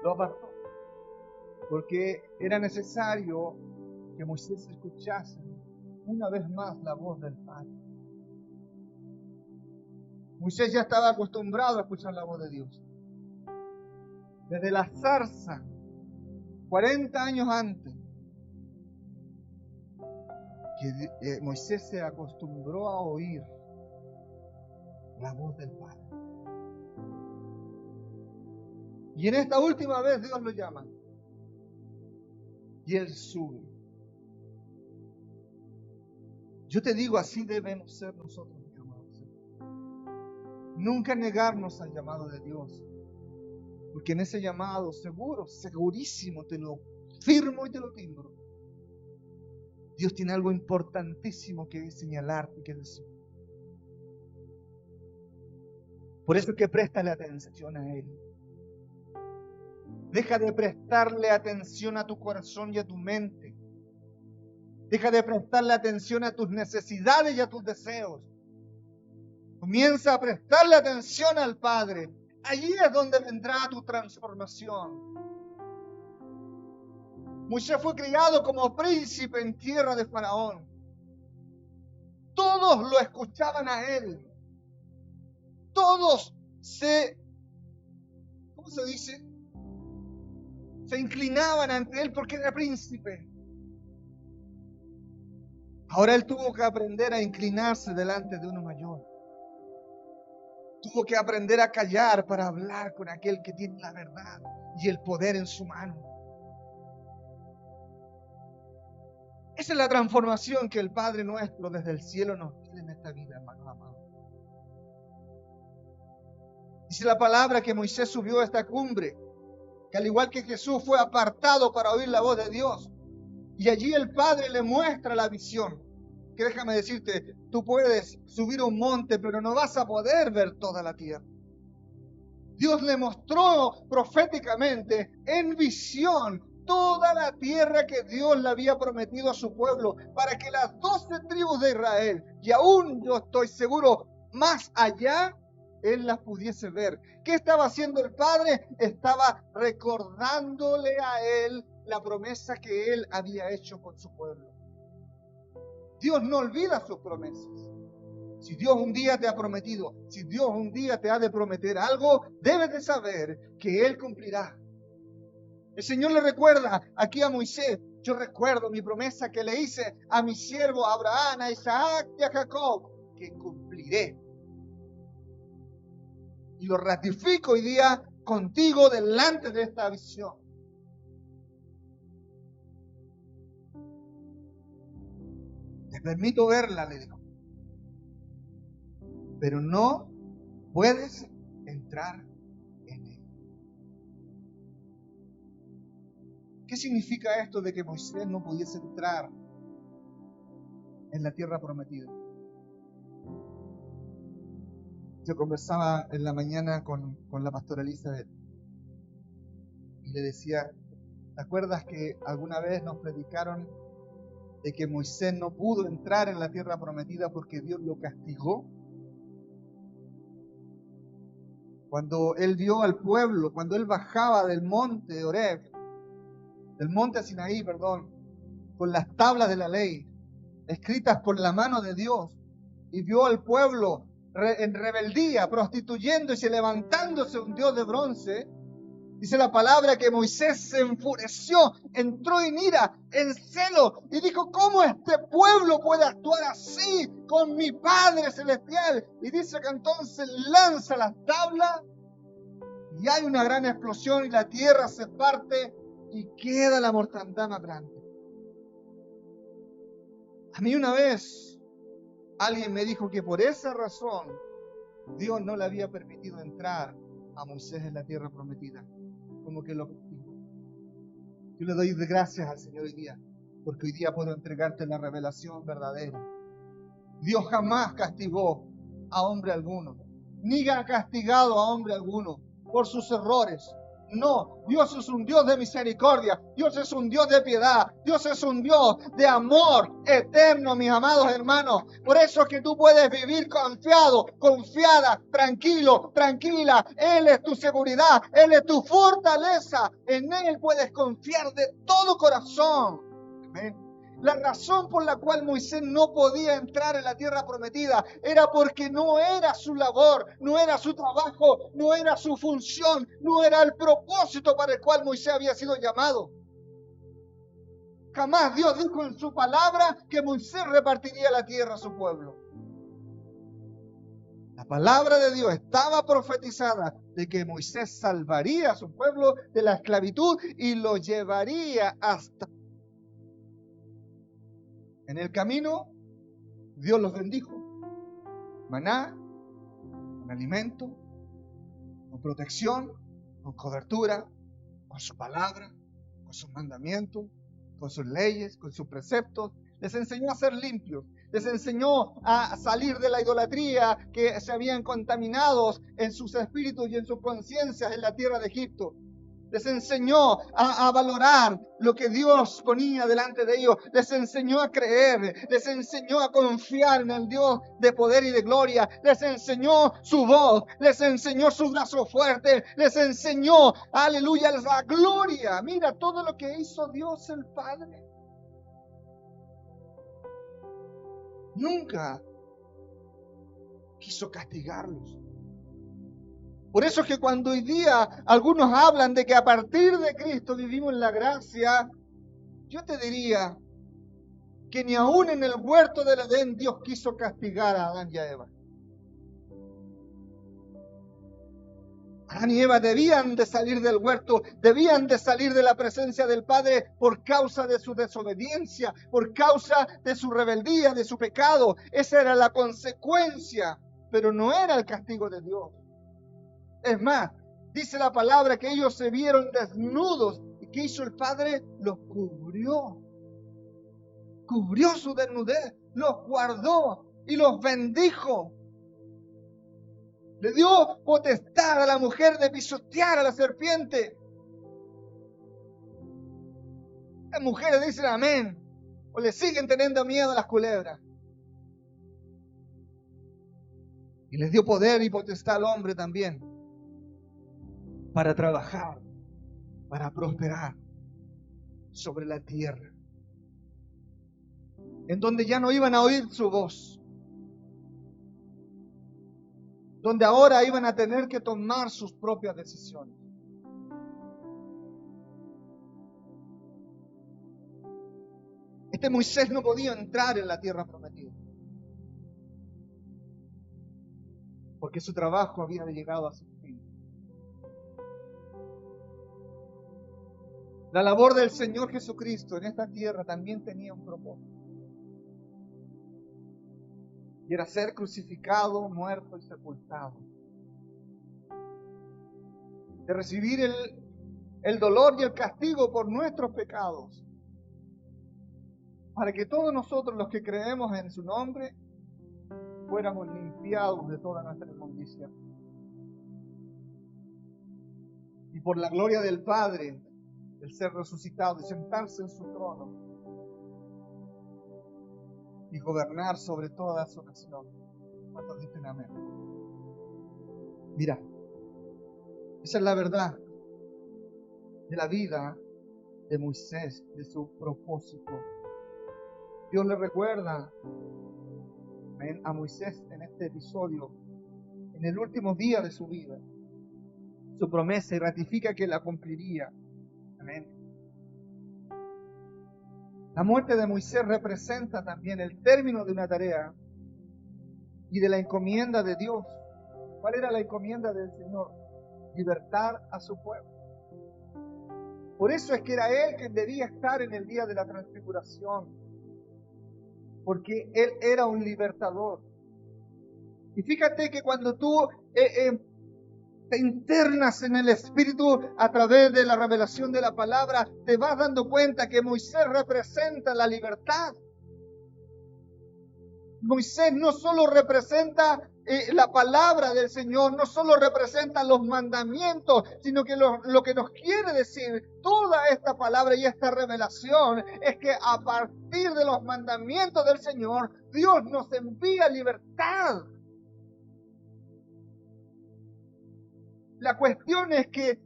Lo apartó. Porque era necesario que Moisés escuchase una vez más la voz del Padre. Moisés ya estaba acostumbrado a escuchar la voz de Dios. Desde la zarza, 40 años antes, que Moisés se acostumbró a oír la voz del Padre. Y en esta última vez Dios lo llama. Y él sube. Yo te digo, así debemos ser nosotros, mis amados. Nunca negarnos al llamado de Dios. Porque en ese llamado, segurísimo, te lo firmo y te lo timbro. Dios tiene algo importantísimo que señalarte y que decir. Por eso es que préstale atención a Él. Deja de prestarle atención a tu corazón y a tu mente. Deja de prestarle atención a tus necesidades y a tus deseos. Comienza a prestarle atención al Padre. Allí es donde vendrá tu transformación. Moisés fue criado como príncipe en tierra de Faraón. Todos lo escuchaban a él. Todos ¿cómo se dice? Se inclinaban ante él porque era príncipe. Ahora él tuvo que aprender a inclinarse delante de uno mayor. Tuvo que aprender a callar para hablar con aquel que tiene la verdad y el poder en su mano. Esa es la transformación que el Padre nuestro desde el cielo nos pide en esta vida, hermanos amados. Dice la palabra que Moisés subió a esta cumbre, que al igual que Jesús fue apartado para oír la voz de Dios. Y allí el Padre le muestra la visión. Que déjame decirte, tú puedes subir un monte, pero no vas a poder ver toda la tierra. Dios le mostró proféticamente, en visión, toda la tierra que Dios le había prometido a su pueblo, para que las 12 tribus de Israel, y aún yo estoy seguro, más allá, Él las pudiese ver. ¿Qué estaba haciendo el Padre? Estaba recordándole a Él la promesa que Él había hecho con su pueblo. Dios no olvida sus promesas. Si Dios un día te ha prometido, si Dios un día te ha de prometer algo, debes de saber que Él cumplirá. El Señor le recuerda aquí a Moisés, yo recuerdo mi promesa que le hice a mi siervo Abraham, a Isaac y a Jacob, que cumpliré. Y lo ratifico hoy día contigo delante de esta visión. Te permito verla, le dijo. Pero no puedes entrar en él. ¿Qué significa esto de que Moisés no pudiese entrar en la tierra prometida? Yo conversaba en la mañana con la pastora Elizabeth y le decía, ¿te acuerdas que alguna vez nos predicaron de que Moisés no pudo entrar en la tierra prometida porque Dios lo castigó? Cuando él vio al pueblo, cuando él bajaba del monte Horeb, del monte Sinaí, con las tablas de la ley, escritas por la mano de Dios, y vio al pueblo en rebeldía, prostituyéndose y levantándose un Dios de bronce, dice la palabra que Moisés se enfureció, entró en ira, en celo, y dijo, ¿cómo este pueblo puede actuar así con mi Padre Celestial? Y dice que entonces lanza las tablas, y hay una gran explosión, y la tierra se parte, y queda la mortandad más grande. A mí una vez, alguien me dijo que por esa razón, Dios no le había permitido entrar a Moisés en la tierra prometida. Como que lo castigó. Yo le doy gracias al Señor hoy día, porque hoy día puedo entregarte la revelación verdadera. Dios jamás castigó a hombre alguno, ni ha castigado a hombre alguno por sus errores. No, Dios es un Dios de misericordia, Dios es un Dios de piedad, Dios es un Dios de amor eterno, mis amados hermanos. Por eso es que tú puedes vivir confiado, confiada, tranquilo, tranquila. Él es tu seguridad, Él es tu fortaleza. En Él puedes confiar de todo corazón. Amén. La razón por la cual Moisés no podía entrar en la tierra prometida era porque no era su labor, no era su trabajo, no era su función, no era el propósito para el cual Moisés había sido llamado. Jamás Dios dijo en su palabra que Moisés repartiría la tierra a su pueblo. La palabra de Dios estaba profetizada de que Moisés salvaría a su pueblo de la esclavitud y lo llevaría hasta... En el camino, Dios los bendijo. Maná, con alimento, con protección, con cobertura, con su palabra, con sus mandamientos, con sus leyes, con sus preceptos. Les enseñó a ser limpios. Les enseñó a salir de la idolatría que se habían contaminado en sus espíritus y en sus conciencias en la tierra de Egipto. Les enseñó a valorar lo que Dios ponía delante de ellos. Les enseñó a creer. Les enseñó a confiar en el Dios de poder y de gloria. Les enseñó su voz. Les enseñó su brazo fuerte. Les enseñó, aleluya, la gloria. Mira todo lo que hizo Dios el Padre. Nunca quiso castigarlos. Por eso es que cuando hoy día algunos hablan de que a partir de Cristo vivimos en la gracia, yo te diría que ni aún en el huerto del Edén Dios quiso castigar a Adán y a Eva. Adán y Eva debían de salir del huerto, debían de salir de la presencia del Padre por causa de su desobediencia, por causa de su rebeldía, de su pecado. Esa era la consecuencia, pero no era el castigo de Dios. Es más, dice la palabra que ellos se vieron desnudos. ¿Y qué hizo el Padre? Los cubrió. Cubrió su desnudez, los guardó y los bendijo. Le dio potestad a la mujer de pisotear a la serpiente. Las mujeres dicen amén, o le siguen teniendo miedo a las culebras. Y les dio poder y potestad al hombre también, para trabajar, para prosperar sobre la tierra, en donde ya no iban a oír su voz, donde ahora iban a tener que tomar sus propias decisiones. Este Moisés no podía entrar en la tierra prometida, porque su trabajo había llegado a su fin. La labor del Señor Jesucristo en esta tierra también tenía un propósito. Y era ser crucificado, muerto y sepultado. De recibir el dolor y el castigo por nuestros pecados. Para que todos nosotros los que creemos en su nombre fuéramos limpiados de toda nuestra inmundicia. Y por la gloria del Padre, el ser resucitado y sentarse en su trono y gobernar sobre toda su nación. ¿Cuántos dicen amén? Mira, esa es la verdad de la vida de Moisés, de su propósito. Dios le recuerda a Moisés en este episodio, en el último día de su vida, su promesa, y ratifica que la cumpliría. Amén. La muerte de Moisés representa también el término de una tarea y de la encomienda de Dios. ¿Cuál era la encomienda del Señor? Libertar a su pueblo. Por eso es que era Él quien debía estar en el día de la transfiguración, porque Él era un libertador. Y fíjate que cuando tú te internas en el Espíritu a través de la revelación de la palabra, te vas dando cuenta que Moisés representa la libertad. Moisés no solo representa la palabra del Señor no solo representa los mandamientos, sino que lo que nos quiere decir toda esta palabra y esta revelación es que a partir de los mandamientos del Señor, Dios nos envía libertad. La cuestión es que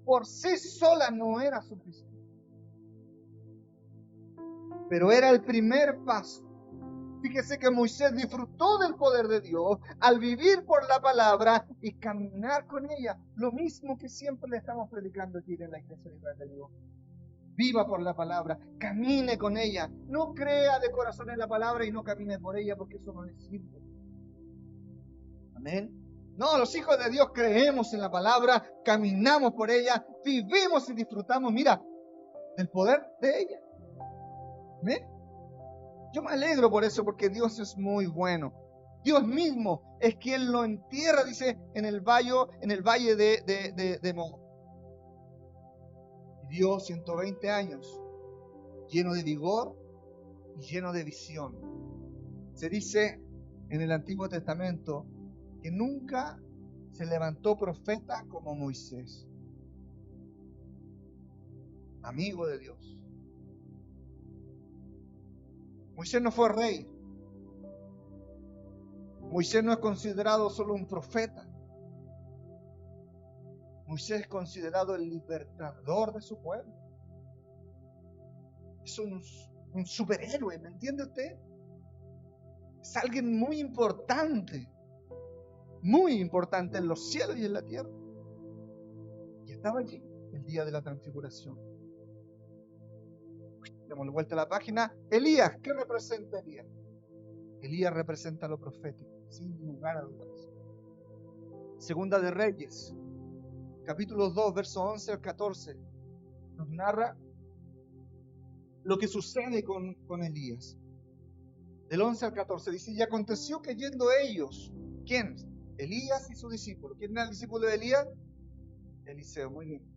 por sí sola no era suficiente, pero era el primer paso. Fíjese que Moisés disfrutó del poder de Dios al vivir por la palabra y caminar con ella. Lo mismo que siempre le estamos predicando aquí en la Iglesia de Israel de Dios. Viva por la palabra, camine con ella. No crea de corazón en la palabra y no camine por ella, porque eso no le sirve. Amén. No, los hijos de Dios creemos en la palabra, caminamos por ella, vivimos y disfrutamos, mira, del poder de ella. ¿Amén? Yo me alegro por eso, porque Dios es muy bueno. Dios mismo es quien lo entierra, dice, en el valle de Mo. Vivió 120 años, lleno de vigor y lleno de visión. Se dice en el Antiguo Testamento que nunca se levantó profeta como Moisés. Amigo de Dios. Moisés no fue rey. Moisés no es considerado solo un profeta. Moisés es considerado el libertador de su pueblo. Es un superhéroe, ¿me entiende usted? Es alguien muy importante en los cielos y en la tierra. Y estaba allí el día de la transfiguración. Demos vuelta a la página. Elías, ¿qué representa Elías? Elías representa lo profético, sin lugar a dudas. Segunda de Reyes, capítulo 2, versos 11 al 14, nos narra lo que sucede con Elías. Del 11 al 14 dice, y aconteció que yendo ellos, ¿quién? Elías y su discípulo. ¿Quién era el discípulo de Elías? Eliseo, muy bien.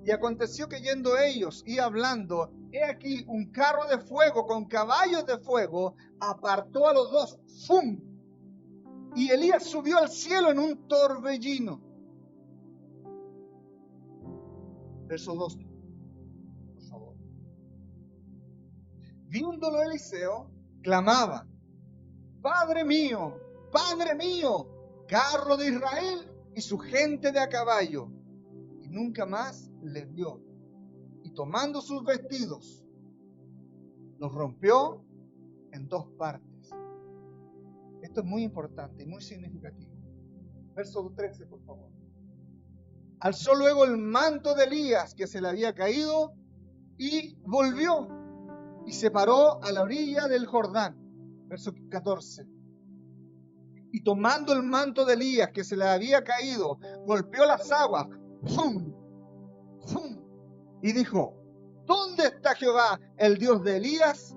Y aconteció que yendo ellos y hablando, he aquí un carro de fuego con caballos de fuego apartó a los dos. ¡Fum! Y Elías subió al cielo en un torbellino. Verso 2. Por favor. Viéndolo Eliseo, clamaba, Padre mío, carro de Israel y su gente de a caballo. Y nunca más les vio. Y tomando sus vestidos, los rompió en dos partes. Esto es muy importante y muy significativo. Verso 13, por favor. Alzó luego el manto de Elías que se le había caído y volvió y se paró a la orilla del Jordán. Verso 14. Y tomando el manto de Elías que se le había caído, golpeó las aguas. ¡Fum! ¡Fum! Y dijo, ¿dónde está Jehová, el Dios de Elías?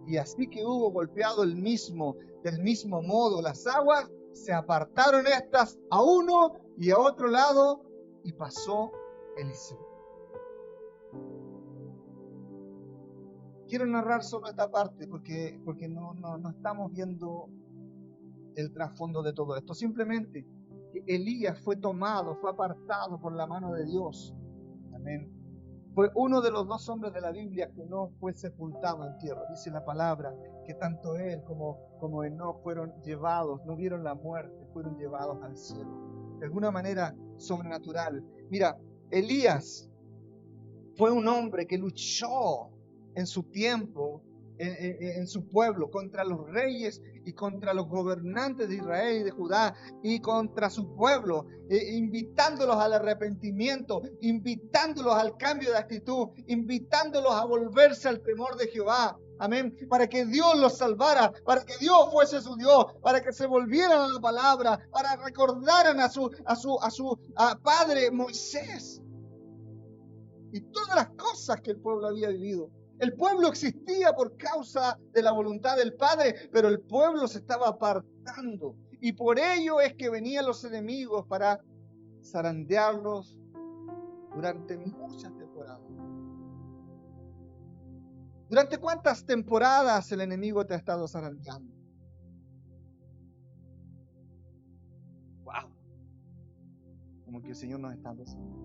Y así que hubo golpeado del mismo modo las aguas, se apartaron estas a uno y a otro lado, y pasó Eliseo. Quiero narrar sobre esta parte porque no estamos viendo el trasfondo de todo esto. Simplemente que Elías fue tomado, fue apartado por la mano de Dios. Amén. Fue uno de los dos hombres de la Biblia que no fue sepultado en tierra. Dice la palabra que tanto él como Enoc fueron llevados, no vieron la muerte, fueron llevados al cielo. De alguna manera sobrenatural. Mira, Elías fue un hombre que luchó en su tiempo, en su pueblo, contra los reyes y contra los gobernantes de Israel y de Judá y contra su pueblo, invitándolos al arrepentimiento, invitándolos al cambio de actitud, invitándolos a volverse al temor de Jehová. Amén. Para que Dios los salvara, para que Dios fuese su Dios, para que se volvieran a la palabra, para recordaran a su padre Moisés y todas las cosas que el pueblo había vivido. El pueblo existía por causa de la voluntad del Padre, pero el pueblo se estaba apartando. Y por ello es que venían los enemigos para zarandearlos durante muchas temporadas. ¿Durante cuántas temporadas el enemigo te ha estado zarandeando? como que el Señor nos está besando.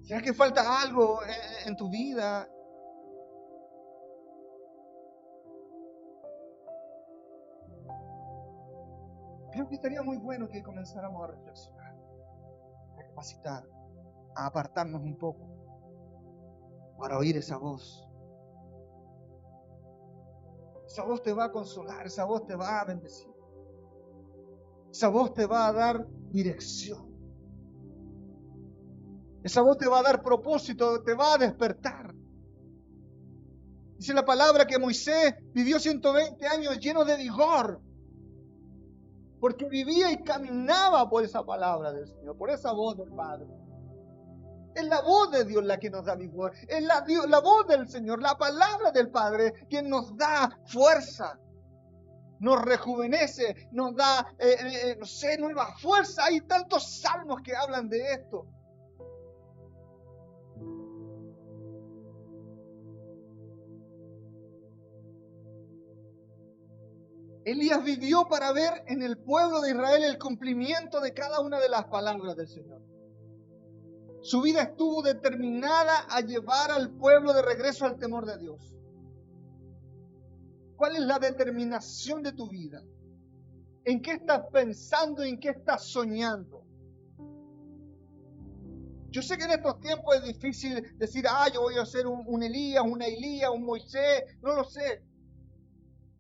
¿Será que falta algo en tu vida? Creo que estaría muy bueno que comenzáramos a reflexionar, a capacitar, a apartarnos un poco para oír esa voz. Esa voz te va a consolar, esa voz te va a bendecir. Esa voz te va a dar dirección. Esa voz te va a dar propósito, te va a despertar. Dice la palabra que Moisés vivió 120 años lleno de vigor, porque vivía y caminaba por esa palabra del Señor, por esa voz del Padre. Es la voz de Dios la que nos da vigor, es la voz del Señor, la palabra del Padre, quien nos da fuerza, nos rejuvenece, nos da, no sé, nueva fuerza. Hay tantos salmos que hablan de esto. Elías vivió para ver en el pueblo de Israel el cumplimiento de cada una de las palabras del Señor. Su vida estuvo determinada a llevar al pueblo de regreso al temor de Dios. ¿Cuál es la determinación de tu vida? ¿En qué estás pensando? ¿En qué estás soñando? Yo sé que en estos tiempos es difícil decir, yo voy a ser un Elías, una Elías, un Moisés, no lo sé.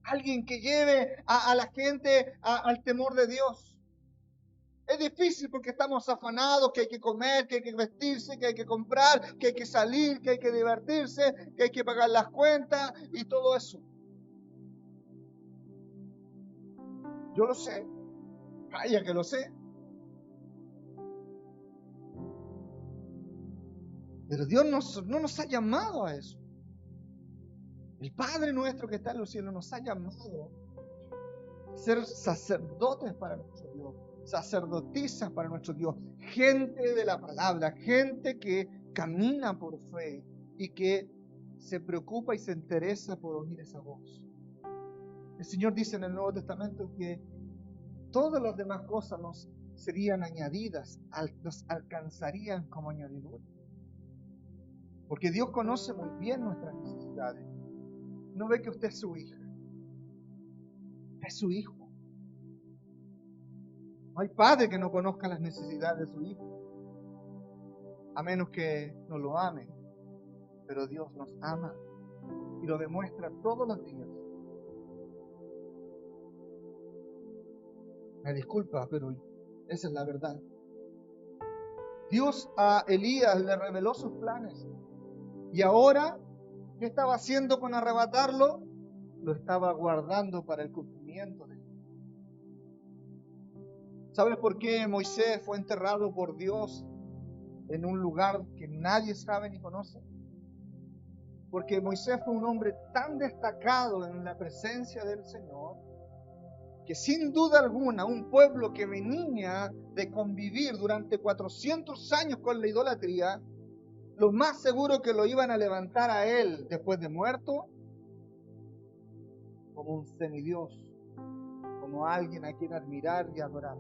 Alguien que lleve a la gente al temor de Dios. Es difícil porque estamos afanados, que hay que comer, que hay que vestirse, que hay que comprar, que hay que salir, que hay que divertirse, que hay que pagar las cuentas y todo eso. Yo lo sé. Vaya que lo sé. Pero Dios no nos ha llamado a eso. El Padre nuestro que está en los cielos nos ha llamado a ser sacerdotes para nuestro Dios, sacerdotisas para nuestro Dios, gente de la palabra, gente que camina por fe y que se preocupa y se interesa por oír esa voz. El Señor dice en el Nuevo Testamento que todas las demás cosas nos serían añadidas, nos alcanzarían como añadidura. Porque Dios conoce muy bien nuestras necesidades. No ve que usted es su hija. Es su hijo. No hay padre que no conozca las necesidades de su hijo, a menos que no lo ame. Pero Dios nos ama y lo demuestra todos los días. Me disculpa, pero esa es la verdad. Dios a Elías le reveló sus planes. Y ahora, ¿qué estaba haciendo con arrebatarlo? Lo estaba guardando para el cumplimiento de él. ¿Sabes por qué Moisés fue enterrado por Dios en un lugar que nadie sabe ni conoce? Porque Moisés fue un hombre tan destacado en la presencia del Señor, que sin duda alguna un pueblo que venía de convivir durante 400 años con la idolatría, lo más seguro que lo iban a levantar a él después de muerto como un semidios, como alguien a quien admirar y adorar.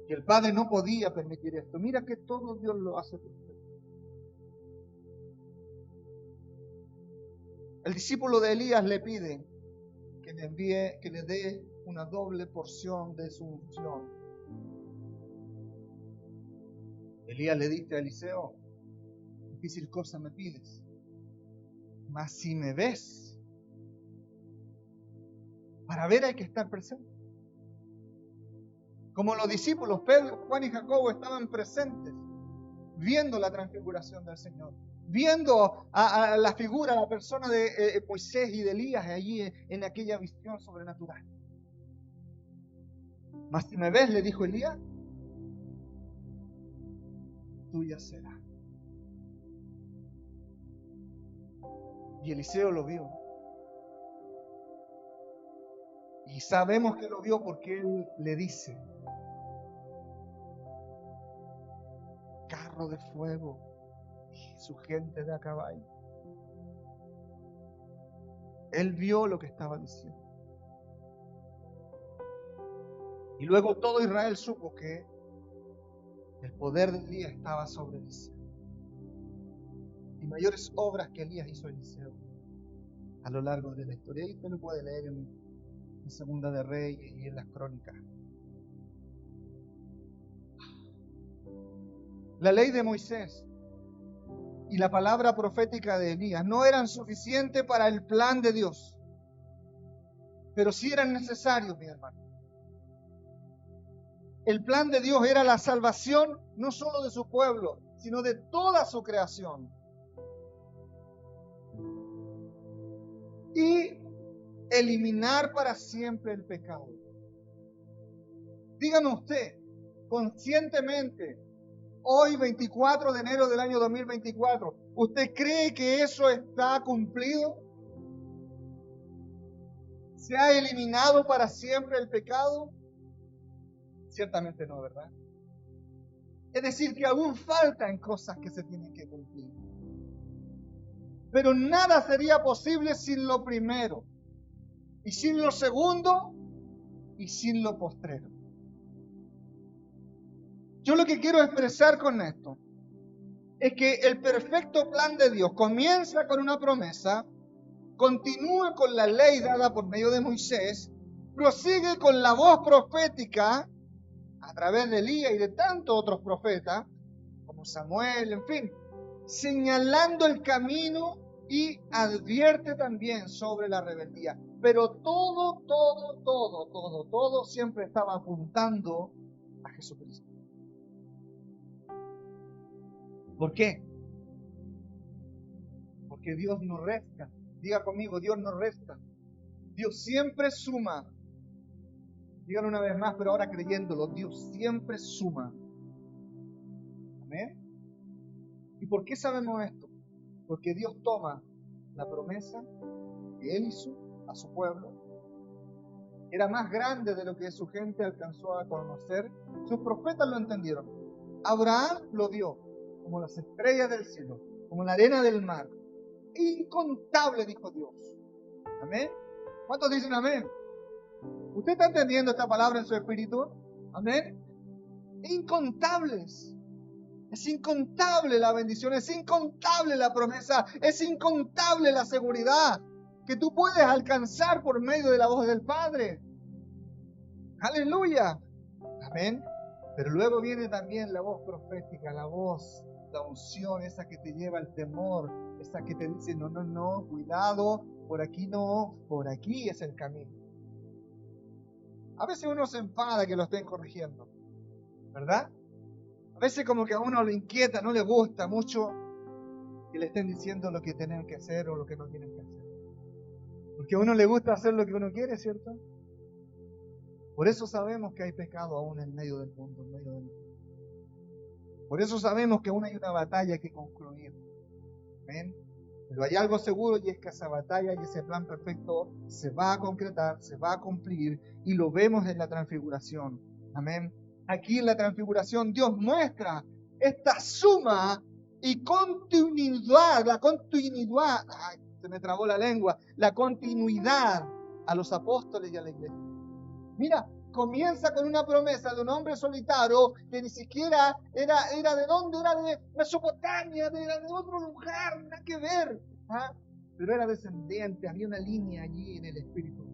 Y el Padre no podía permitir esto. Mira que todo Dios lo hace perfecto. El discípulo de Elías le pide que le envíe, que le dé una doble porción de su unción. Elías le dice a Eliseo, difícil cosa me pides, mas si me ves, para ver hay que estar presente. Como los discípulos, Pedro, Juan y Jacobo estaban presentes, viendo la transfiguración del Señor, viendo a la figura, a la persona de Moisés y de Elías allí en aquella visión sobrenatural. Mas si me ves, le dijo Elías, tuya será. Y Eliseo lo vio. Y sabemos que lo vio porque él le dice, carro de fuego y su gente de a caballo. Él vio lo que estaba diciendo. Y luego todo Israel supo que el poder de Elías estaba sobre Eliseo. Y mayores obras que Elías hizo Eliseo a lo largo de la historia. Y usted lo puede leer en Segunda de Reyes y en las Crónicas. La ley de Moisés y la palabra profética de Elías no eran suficientes para el plan de Dios, pero sí eran necesarios, mi hermano. El plan de Dios era la salvación no solo de su pueblo, sino de toda su creación. Y eliminar para siempre el pecado. Dígame usted, conscientemente, hoy 24 de enero del año 2024, ¿usted cree que eso está cumplido? ¿Se ha eliminado para siempre el pecado? Ciertamente no, ¿verdad? Es decir, que aún faltan cosas que se tienen que cumplir. Pero nada sería posible sin lo primero, y sin lo segundo, y sin lo postrero. Yo lo que quiero expresar con esto es que el perfecto plan de Dios comienza con una promesa, continúa con la ley dada por medio de Moisés, prosigue con la voz profética a través de Elías y de tantos otros profetas, como Samuel, en fin, señalando el camino y advierte también sobre la rebeldía. Pero todo siempre estaba apuntando a Jesucristo. ¿Por qué? Porque Dios no resta. Diga conmigo, Dios no resta. Dios siempre suma. Díganlo una vez más, pero ahora creyéndolo, Dios siempre suma. Amén. ¿Y por qué sabemos esto? Porque Dios toma la promesa que Él hizo a su pueblo. Era más grande de lo que su gente alcanzó a conocer. Sus profetas lo entendieron. Abraham lo vio como las estrellas del cielo, como la arena del mar. Incontable, dijo Dios. Amén. ¿Cuántos dicen amén? ¿Usted está entendiendo esta palabra en su espíritu? Amén. Incontables. Es incontable la bendición, es incontable la promesa, es incontable la seguridad que tú puedes alcanzar por medio de la voz del Padre. Aleluya. Amén. Pero luego viene también la voz profética, la voz, la unción, esa que te lleva al temor, esa que te dice, no, cuidado, por aquí no, por aquí es el camino. A veces uno se enfada que lo estén corrigiendo, ¿verdad? A veces como que a uno lo inquieta, no le gusta mucho que le estén diciendo lo que tienen que hacer o lo que no tienen que hacer. Porque a uno le gusta hacer lo que uno quiere, ¿cierto? Por eso sabemos que hay pecado aún en medio del mundo, en medio del mundo. Por eso sabemos que aún hay una batalla que concluir. ¿Ven? Pero hay algo seguro y es que esa batalla y ese plan perfecto se va a concretar, se va a cumplir y lo vemos en la transfiguración. Amén. Aquí en la transfiguración Dios muestra esta suma y continuidad, ay, se me trabó la lengua, la continuidad a los apóstoles y a la iglesia. Mira, comienza con una promesa de un hombre solitario que ni siquiera era de dónde, era de Mesopotamia, era de otro lugar, nada que ver. ¿Ah? Pero era descendiente, había una línea allí en el espíritu.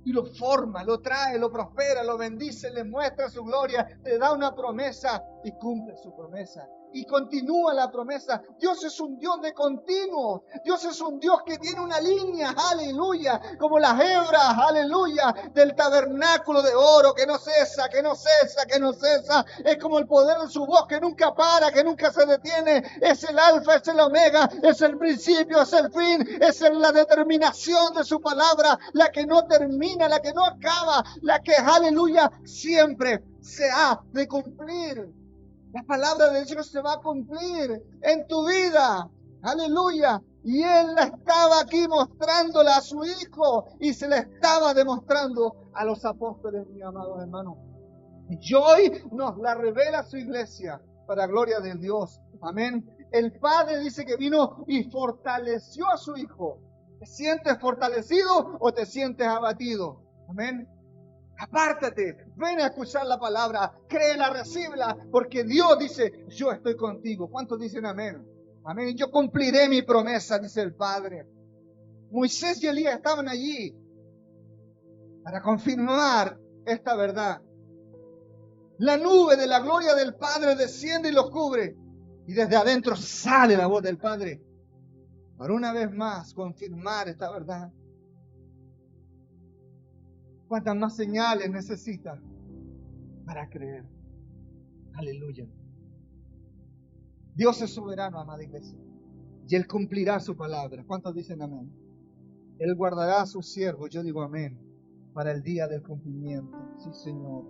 Y lo forma, lo trae, lo prospera, lo bendice, le muestra su gloria, le da una promesa y cumple su promesa. Y continúa la promesa. Dios es un Dios de continuo. Dios es un Dios que tiene una línea, aleluya, como las hebras, aleluya, del tabernáculo de oro, que no cesa, que no cesa, que no cesa. Es como el poder de su voz que nunca para, que nunca se detiene. Es el alfa, es el omega, es el principio, es el fin, es la determinación de su palabra, la que no termina, la que no acaba, la que, aleluya, siempre se ha de cumplir. La palabra de Dios se va a cumplir en tu vida. Aleluya. Y Él la estaba aquí mostrándola a su Hijo y se la estaba demostrando a los apóstoles, mis amados hermanos. Y hoy nos la revela su iglesia para gloria de Dios. Amén. El Padre dice que vino y fortaleció a su Hijo ¿Te sientes fortalecido o te sientes abatido? Amén. Apártate, ven a escuchar la palabra, créela, recíbela, porque Dios dice, yo estoy contigo. ¿Cuántos dicen amén? Amén. Yo cumpliré mi promesa, dice el Padre. Moisés y Elías estaban allí para confirmar esta verdad. La nube de la gloria del Padre desciende y los cubre. Y desde adentro sale la voz del Padre para una vez más confirmar esta verdad. ¿Cuántas más señales necesitas para creer? Aleluya. Dios es soberano, amada iglesia. Y Él cumplirá su palabra. ¿Cuántos dicen amén? Él guardará a sus siervos, yo digo amén, para el día del cumplimiento. Sí, Señor.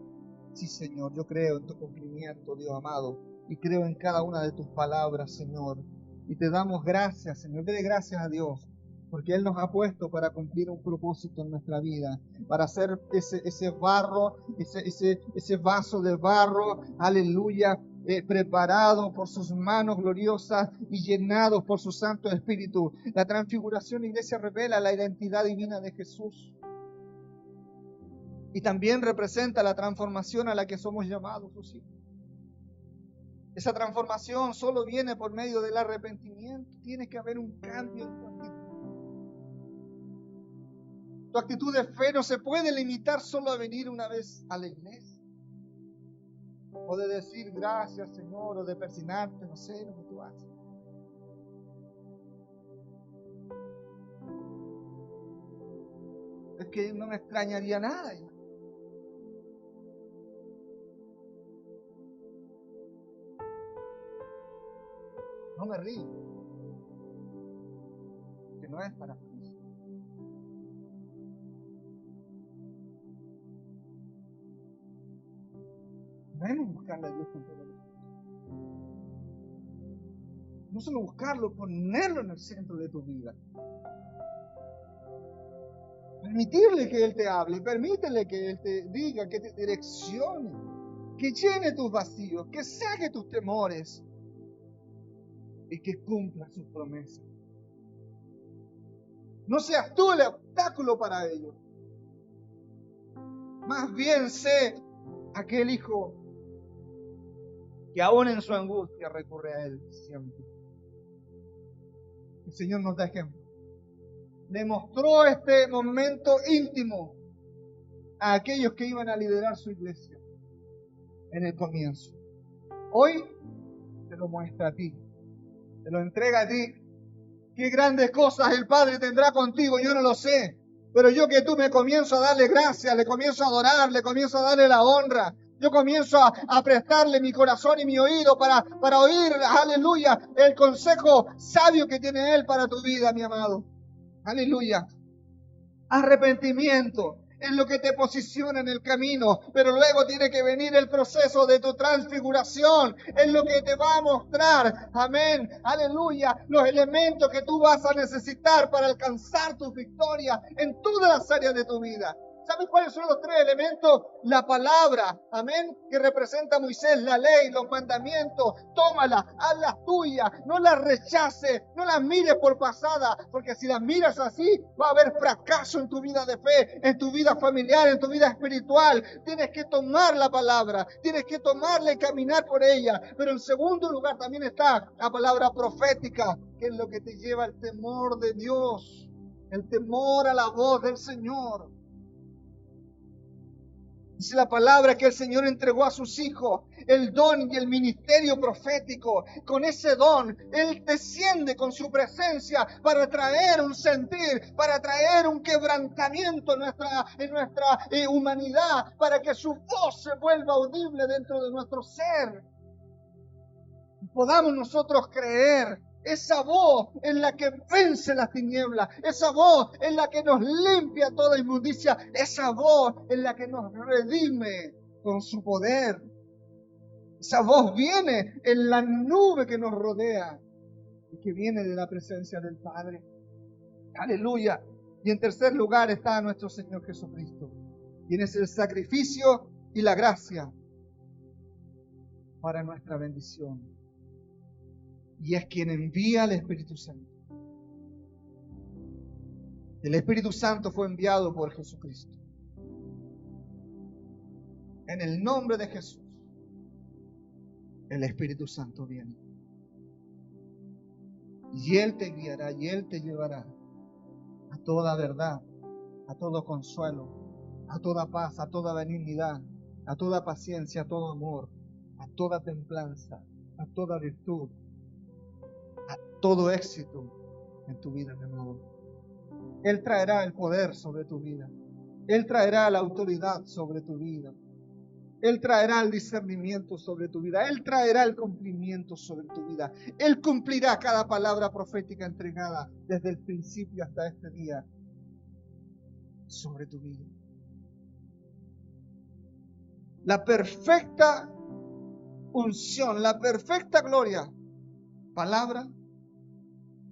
Sí, Señor. Yo creo en tu cumplimiento, Dios amado. Y creo en cada una de tus palabras, Señor. Y te damos gracias, Señor. Dele gracias a Dios. Porque Él nos ha puesto para cumplir un propósito en nuestra vida. Para hacer ese barro, ese vaso de barro. Aleluya. Preparado por sus manos gloriosas y llenados por su Santo Espíritu. La transfiguración, iglesia, revela la identidad divina de Jesús. Y también representa la transformación a la que somos llamados sus hijos. Esa transformación solo viene por medio del arrepentimiento. Tiene que haber un cambio en tu actitud. Tu actitud de fe no se puede limitar solo a venir una vez a la iglesia. O de decir gracias, Señor, o de persignarte, no sé lo que tú haces. Es que no me extrañaría nada. No me río. Que no es para mí. Debemos buscarle a Dios con todo lo. No solo buscarlo, ponerlo en el centro de tu vida. Permitirle que Él te hable, permítele que Él te diga, que te direccione, que llene tus vacíos, que saque tus temores y que cumpla sus promesas. No seas tú el obstáculo para ellos. Más bien sé aquel hijo que aún en su angustia recurre a Él siempre. El Señor nos da ejemplo. Le mostró este momento íntimo a aquellos que iban a liderar su iglesia en el comienzo. Hoy te lo muestra a ti, te lo entrega a ti. Qué grandes cosas el Padre tendrá contigo, yo no lo sé. Pero yo que tú me comienzo a darle gracias, le comienzo a adorar, le comienzo a darle la honra. Yo comienzo a prestarle mi corazón y mi oído para oír, aleluya, el consejo sabio que tiene Él para tu vida, mi amado. Aleluya. Arrepentimiento es lo que te posiciona en el camino, pero luego tiene que venir el proceso de tu transfiguración, es lo que te va a mostrar, amén, aleluya, los elementos que tú vas a necesitar para alcanzar tu victoria en todas las áreas de tu vida. ¿Sabes cuáles son los tres elementos? La palabra, amén, que representa a Moisés, la ley, los mandamientos. Tómala, hazlas tuyas, no las rechaces, no las mires por pasada, porque si las miras así, va a haber fracaso en tu vida de fe, en tu vida familiar, en tu vida espiritual. Tienes que tomar la palabra, tienes que tomarla y caminar por ella. Pero en segundo lugar también está la palabra profética, que es lo que te lleva al temor de Dios, el temor a la voz del Señor. Dice la palabra que el Señor entregó a sus hijos el don y el ministerio profético. Con ese don, Él desciende con su presencia para traer un sentir, para traer un quebrantamiento en nuestra humanidad, para que su voz se vuelva audible dentro de nuestro ser. Podamos nosotros creer. Esa voz en la que vence las tinieblas, esa voz en la que nos limpia toda inmundicia, esa voz en la que nos redime con su poder. Esa voz viene en la nube que nos rodea y que viene de la presencia del Padre. Aleluya. Y en tercer lugar está nuestro Señor Jesucristo, quien es el sacrificio y la gracia para nuestra bendición. Y es quien envía al Espíritu Santo. El Espíritu Santo fue enviado por Jesucristo. En el nombre de Jesús, el Espíritu Santo viene. Y Él te guiará y Él te llevará a toda verdad, a todo consuelo, a toda paz, a toda benignidad, a toda paciencia, a todo amor, a toda templanza, a toda virtud, a todo éxito en tu vida, mi amado. Él traerá el poder sobre tu vida. Él traerá la autoridad sobre tu vida. Él traerá el discernimiento sobre tu vida. Él traerá el cumplimiento sobre tu vida. Él cumplirá cada palabra profética entregada desde el principio hasta este día sobre tu vida. La perfecta unción, la perfecta gloria, palabra,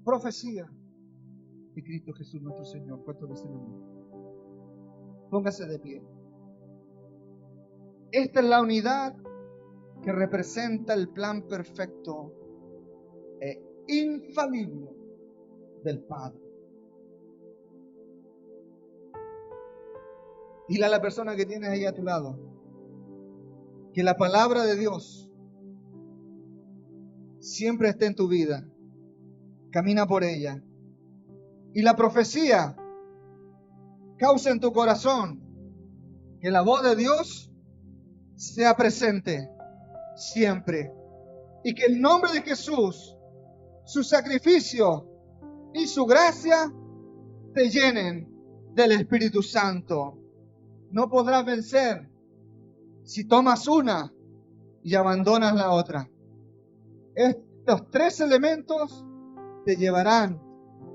profecía de Cristo Jesús nuestro Señor. ¿Cuánto dicen amén? Póngase de pie. Esta es la unidad que representa el plan perfecto e infalible del Padre. Dile a la persona que tienes ahí a tu lado que la palabra de Dios siempre está en tu vida. Camina por ella. Y la profecía causa en tu corazón que la voz de Dios sea presente siempre. Y que el nombre de Jesús, su sacrificio y su gracia te llenen del Espíritu Santo. No podrás vencer si tomas una y abandonas la otra. Estos tres elementos te llevarán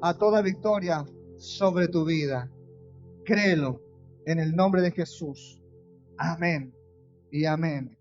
a toda victoria sobre tu vida. Créelo en el nombre de Jesús. Amén y amén.